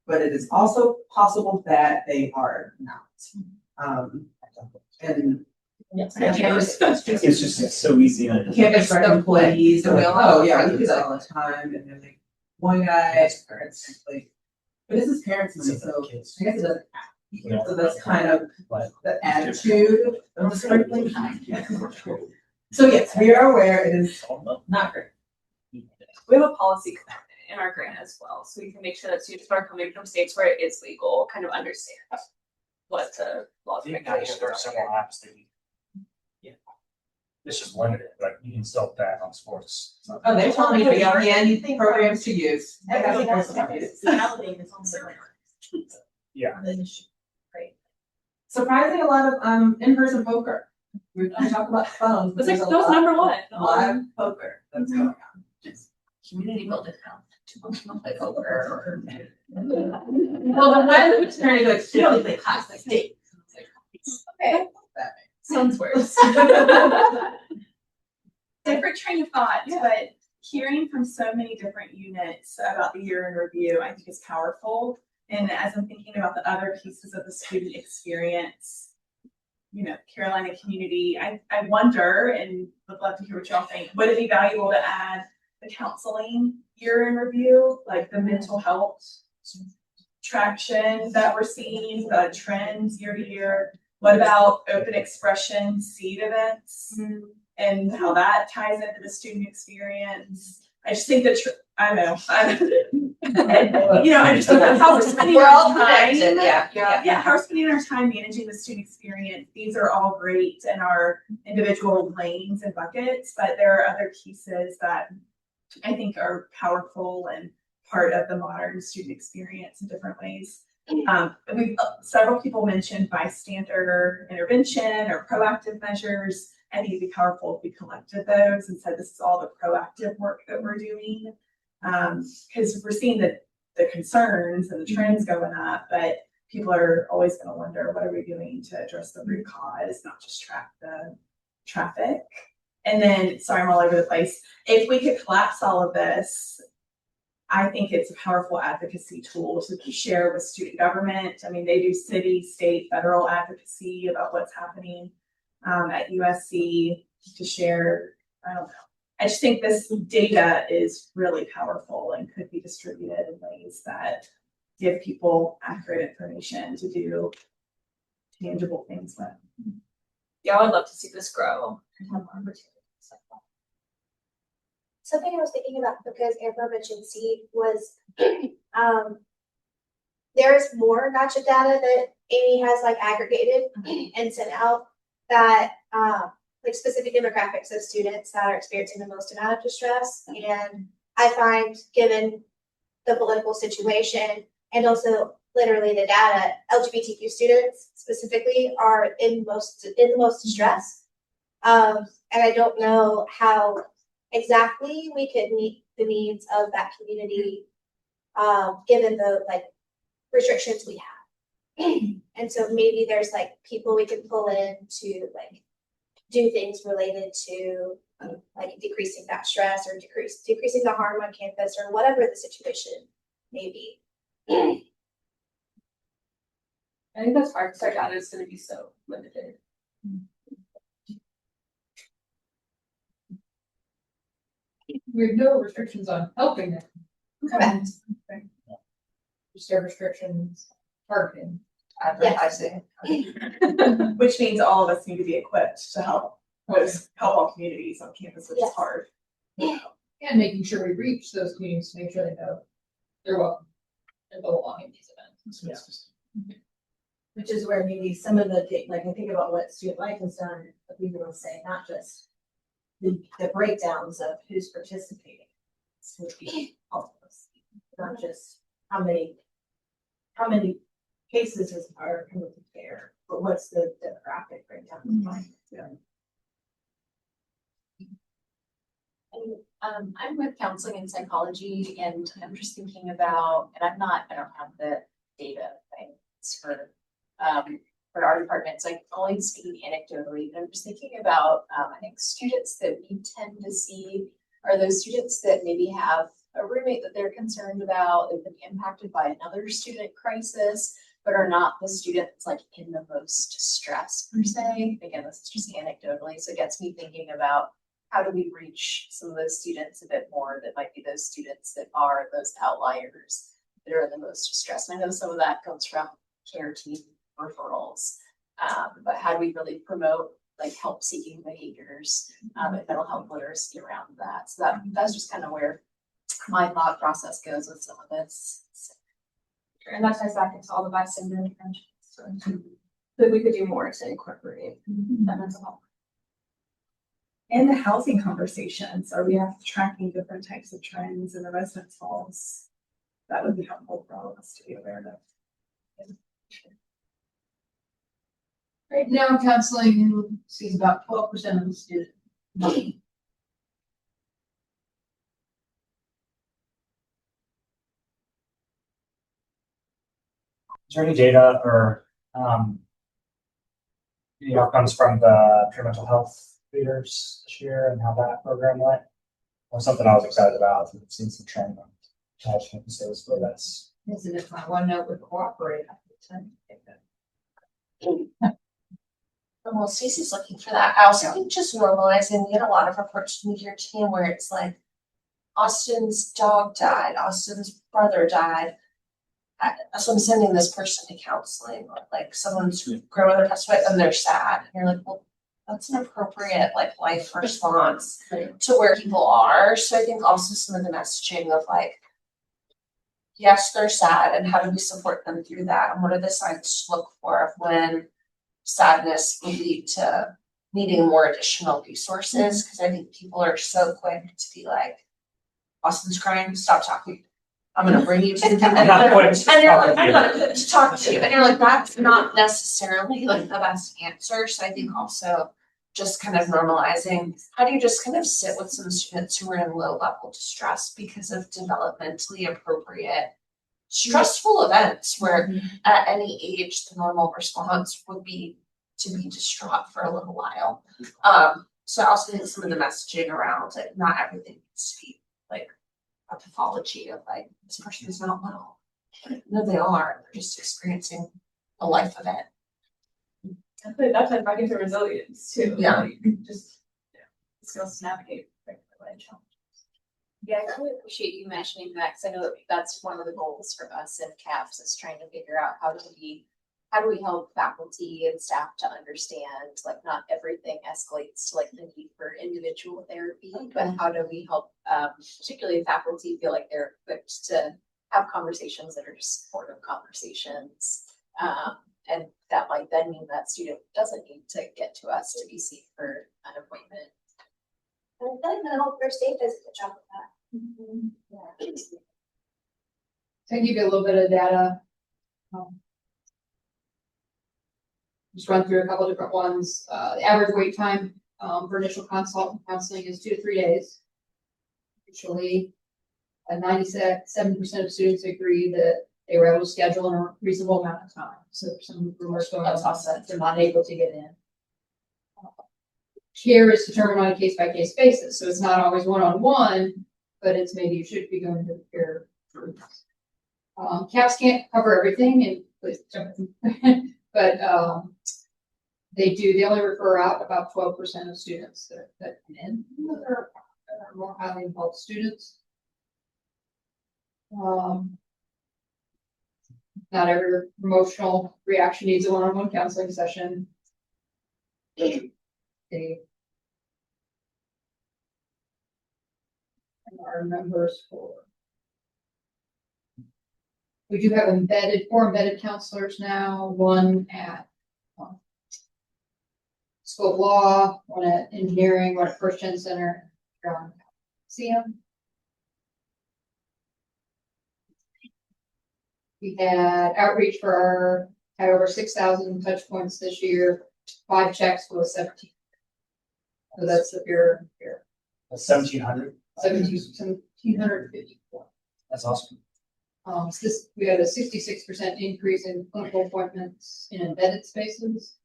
but it is also possible that they are not. And It's just so easy. campus rec employees are like, oh yeah, we do that all the time, and then like one guy, parents like, but this is parents money, so I guess it doesn't happen. So that's kind of the attitude of the sprinkling. So yes, we are aware it is not great. We have a policy component in our grant as well, so we can make sure that students who are coming from states where it is legal kind of understand what the laws and regulations There are are. several apps that it's just limited, but you can still bet on sports. Oh, they're telling me to be programs to use. Yeah. Surprisingly, a lot of in-person poker. We talk about phones, but It's like there's a those lot number of one. live poker that's going on. Community building now. Like over. Well, the one which turning like, you know, they play classic state. Okay. Sounds worse. Different train of thought, but hearing from so many different units about the year in review, I think is powerful. And as I'm thinking about the other pieces of the student experience, you know, Carolina community, I wonder, and would love to hear what y'all think, would it be valuable to add the counseling year in review, like the mental health traction that we're seeing, the trends year to year? What about open expression seed events and how that ties into the student experience? I just think that, I know, you know, I just think that's how we're spending our time. Yeah, how we're spending our time managing the student experience. These are all great in our individual lanes and buckets, but there are other pieces that I think are powerful and part of the modern student experience in different ways. Several people mentioned bystander intervention or proactive measures. I think it'd be powerful if we collected those and said this is all the proactive work that we're doing, because we're seeing the concerns and the trends going up, but people are always going to wonder, what are we doing to address the root cause, not just track the traffic. And then, sorry, I'm all over the place. If we could collapse all of this, I think it's a powerful advocacy tool to share with student government. I mean, they do city, state, federal advocacy about what's happening at USC to share. I don't know. I just think this data is really powerful and could be distributed in ways that give people accurate information to do tangible things with. Yeah, I would love to see this grow and have more opportunities like that. Something I was thinking about because Amber mentioned seed was there's more gotcha data that Amy has like aggregated and sent out that like specific demographics of students that are experiencing the most amount of distress. And I find, given the political situation and also literally the data, LGBTQ students specifically are in the most distress. And I don't know how exactly we could meet the needs of that community, given the like restrictions we have. And so maybe there's like people we can pull in to like do things related to like decreasing that stress or decreasing the harm on campus or whatever the situation may be. I think that's hard because our data is going to be so limited. We have no restrictions on helping them. Correct. Just have restrictions targeting. Advertising. Which means all of us need to be equipped to help all communities on campus, which is hard. And making sure we reach those communities to make sure they know they're welcome and belong in these events. Which is where maybe some of the, like, I think about what Student Life has done, but we were saying, not just the breakdowns of who's participating. This would be helpful, not just how many cases are coming to care, but what's the demographic breakdown look like? And I'm with counseling and psychology, and I'm just thinking about, and I don't have the data things for our departments, like only speaking anecdotally, but I'm just thinking about, I think students that we tend to see are those students that maybe have a roommate that they're concerned about, they've been impacted by another student crisis, but are not the students like in the most stress per se. Again, this is just anecdotally, so it gets me thinking about how do we reach some of those students a bit more that might be those students that are those outliers that are in the most distress. And I know some of that comes from care team referrals, but how do we really promote like help seeking behaviors and mental health literacy around that? So that's just kind of where my thought process goes with some of this. And that ties back into all the bystander interventions. So that we could do more to incorporate that mental health. And the housing conversations, are we tracking different types of trends in the residence halls? That would be helpful for all of us to be aware of. Right now, counseling sees about 12% of the students. Is there any data or the outcomes from the peer mental health leaders this year and how that program went? Or something I was excited about. We've seen some trend on college campuses, but that's. Isn't it my OneNote would cooperate? Well, Stacey's looking for that. I also think just normalizing, we get a lot of reports from your team where it's like Austin's dog died, Austin's brother died. So I'm sending this person to counseling, or like someone's grandmother passed away and they're sad. And you're like, well, that's an appropriate like life response to where people are. So I think also some of the messaging of like, yes, they're sad, and how do we support them through that? And what are the signs to look for when sadness will lead to needing more additional resources? Because I think people are so quick to be like, Austin's crying, stop talking. I'm going to bring you to the and you're like, I'm going to talk to you. And you're like, that's not necessarily like the best answer. So I think also just kind of normalizing, how do you just kind of sit with some students who are in low level distress because of developmentally appropriate stressful events where at any age the normal response would be to be distraught for a little while. So I also think some of the messaging around like not everything needs to be like a pathology of like this person is not well. No, they are. They're just experiencing a life event. Definitely that ties back into resilience too. Yeah. Like, just skills to navigate challenges. Yeah, I really appreciate you mentioning that, because I know that that's one of the goals for us in CAPS is trying to figure out how do we help faculty and staff to understand, like, not everything escalates to like the need for individual therapy, but how do we help, particularly faculty, feel like they're equipped to have conversations that are supportive conversations. And that might then mean that student doesn't need to get to us to be seen for an appointment. And I feel like mental health first aid does a good job of that. To give you a little bit of data. Just run through a couple different ones. The average wait time for initial consult and counseling is 2 to 3 days. Usually, 97% of students agree that they were able to schedule in a reasonable amount of time. So some rumors going on that they're not able to get in. Care is determined on a case-by-case basis, so it's not always one-on-one, but it's maybe you should be going to the care group. CAPS can't cover everything, and please jump in. But they only refer out about 12% of students that come in. Those are more highly involved students. Not every emotional reaction needs a one-on-one counseling session. Our members we do have four embedded counselors now, one at School of Law, one at Engineering, one at First Gen Center, see them. We had outreach had over 6,000 touch points this year, 5 checks with 17. So that's the Bureau. 1,700. 1,754. That's awesome. We had a 66% increase in clinical appointments in embedded spaces,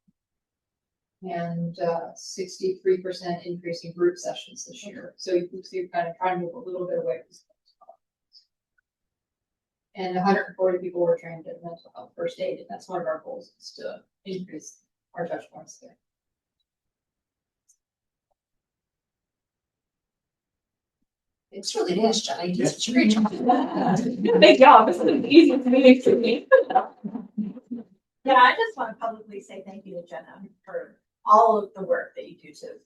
and 63% increase in group sessions this year. So you can see you're kind of trying to move a little bit away from. And 140 people were trained in mental health first aid, and that's one of our goals, is to increase our touch points there. It's really nice, Jenny. It's a great job. Thank y'all. This is an easy meeting for me. Yeah, I just want to publicly say thank you to Jenna for all of the work that you do to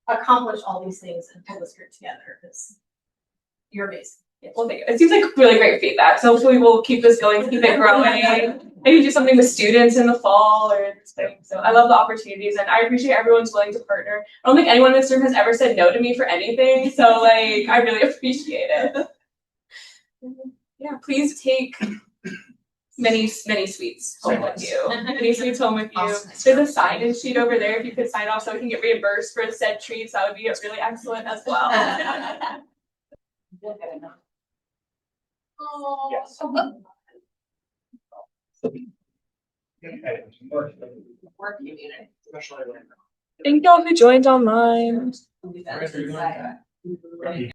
accomplish all these things and pull this group together, because you're amazing. Well, thank you. It seems like really great feedback. So hopefully we'll keep this going, keep it growing. Maybe do something with students in the fall or spring. So I love the opportunities, and I appreciate everyone's willing to partner. I don't think anyone in this room has ever said no to me for anything. So like, I really appreciate it. Yeah, please take many sweets home with you. Many sweets home with you. There's a sign-in sheet over there if you could sign off so we can get reimbursed for said treats. That would be really excellent as well. Oh, yes. Thank y'all who joined online.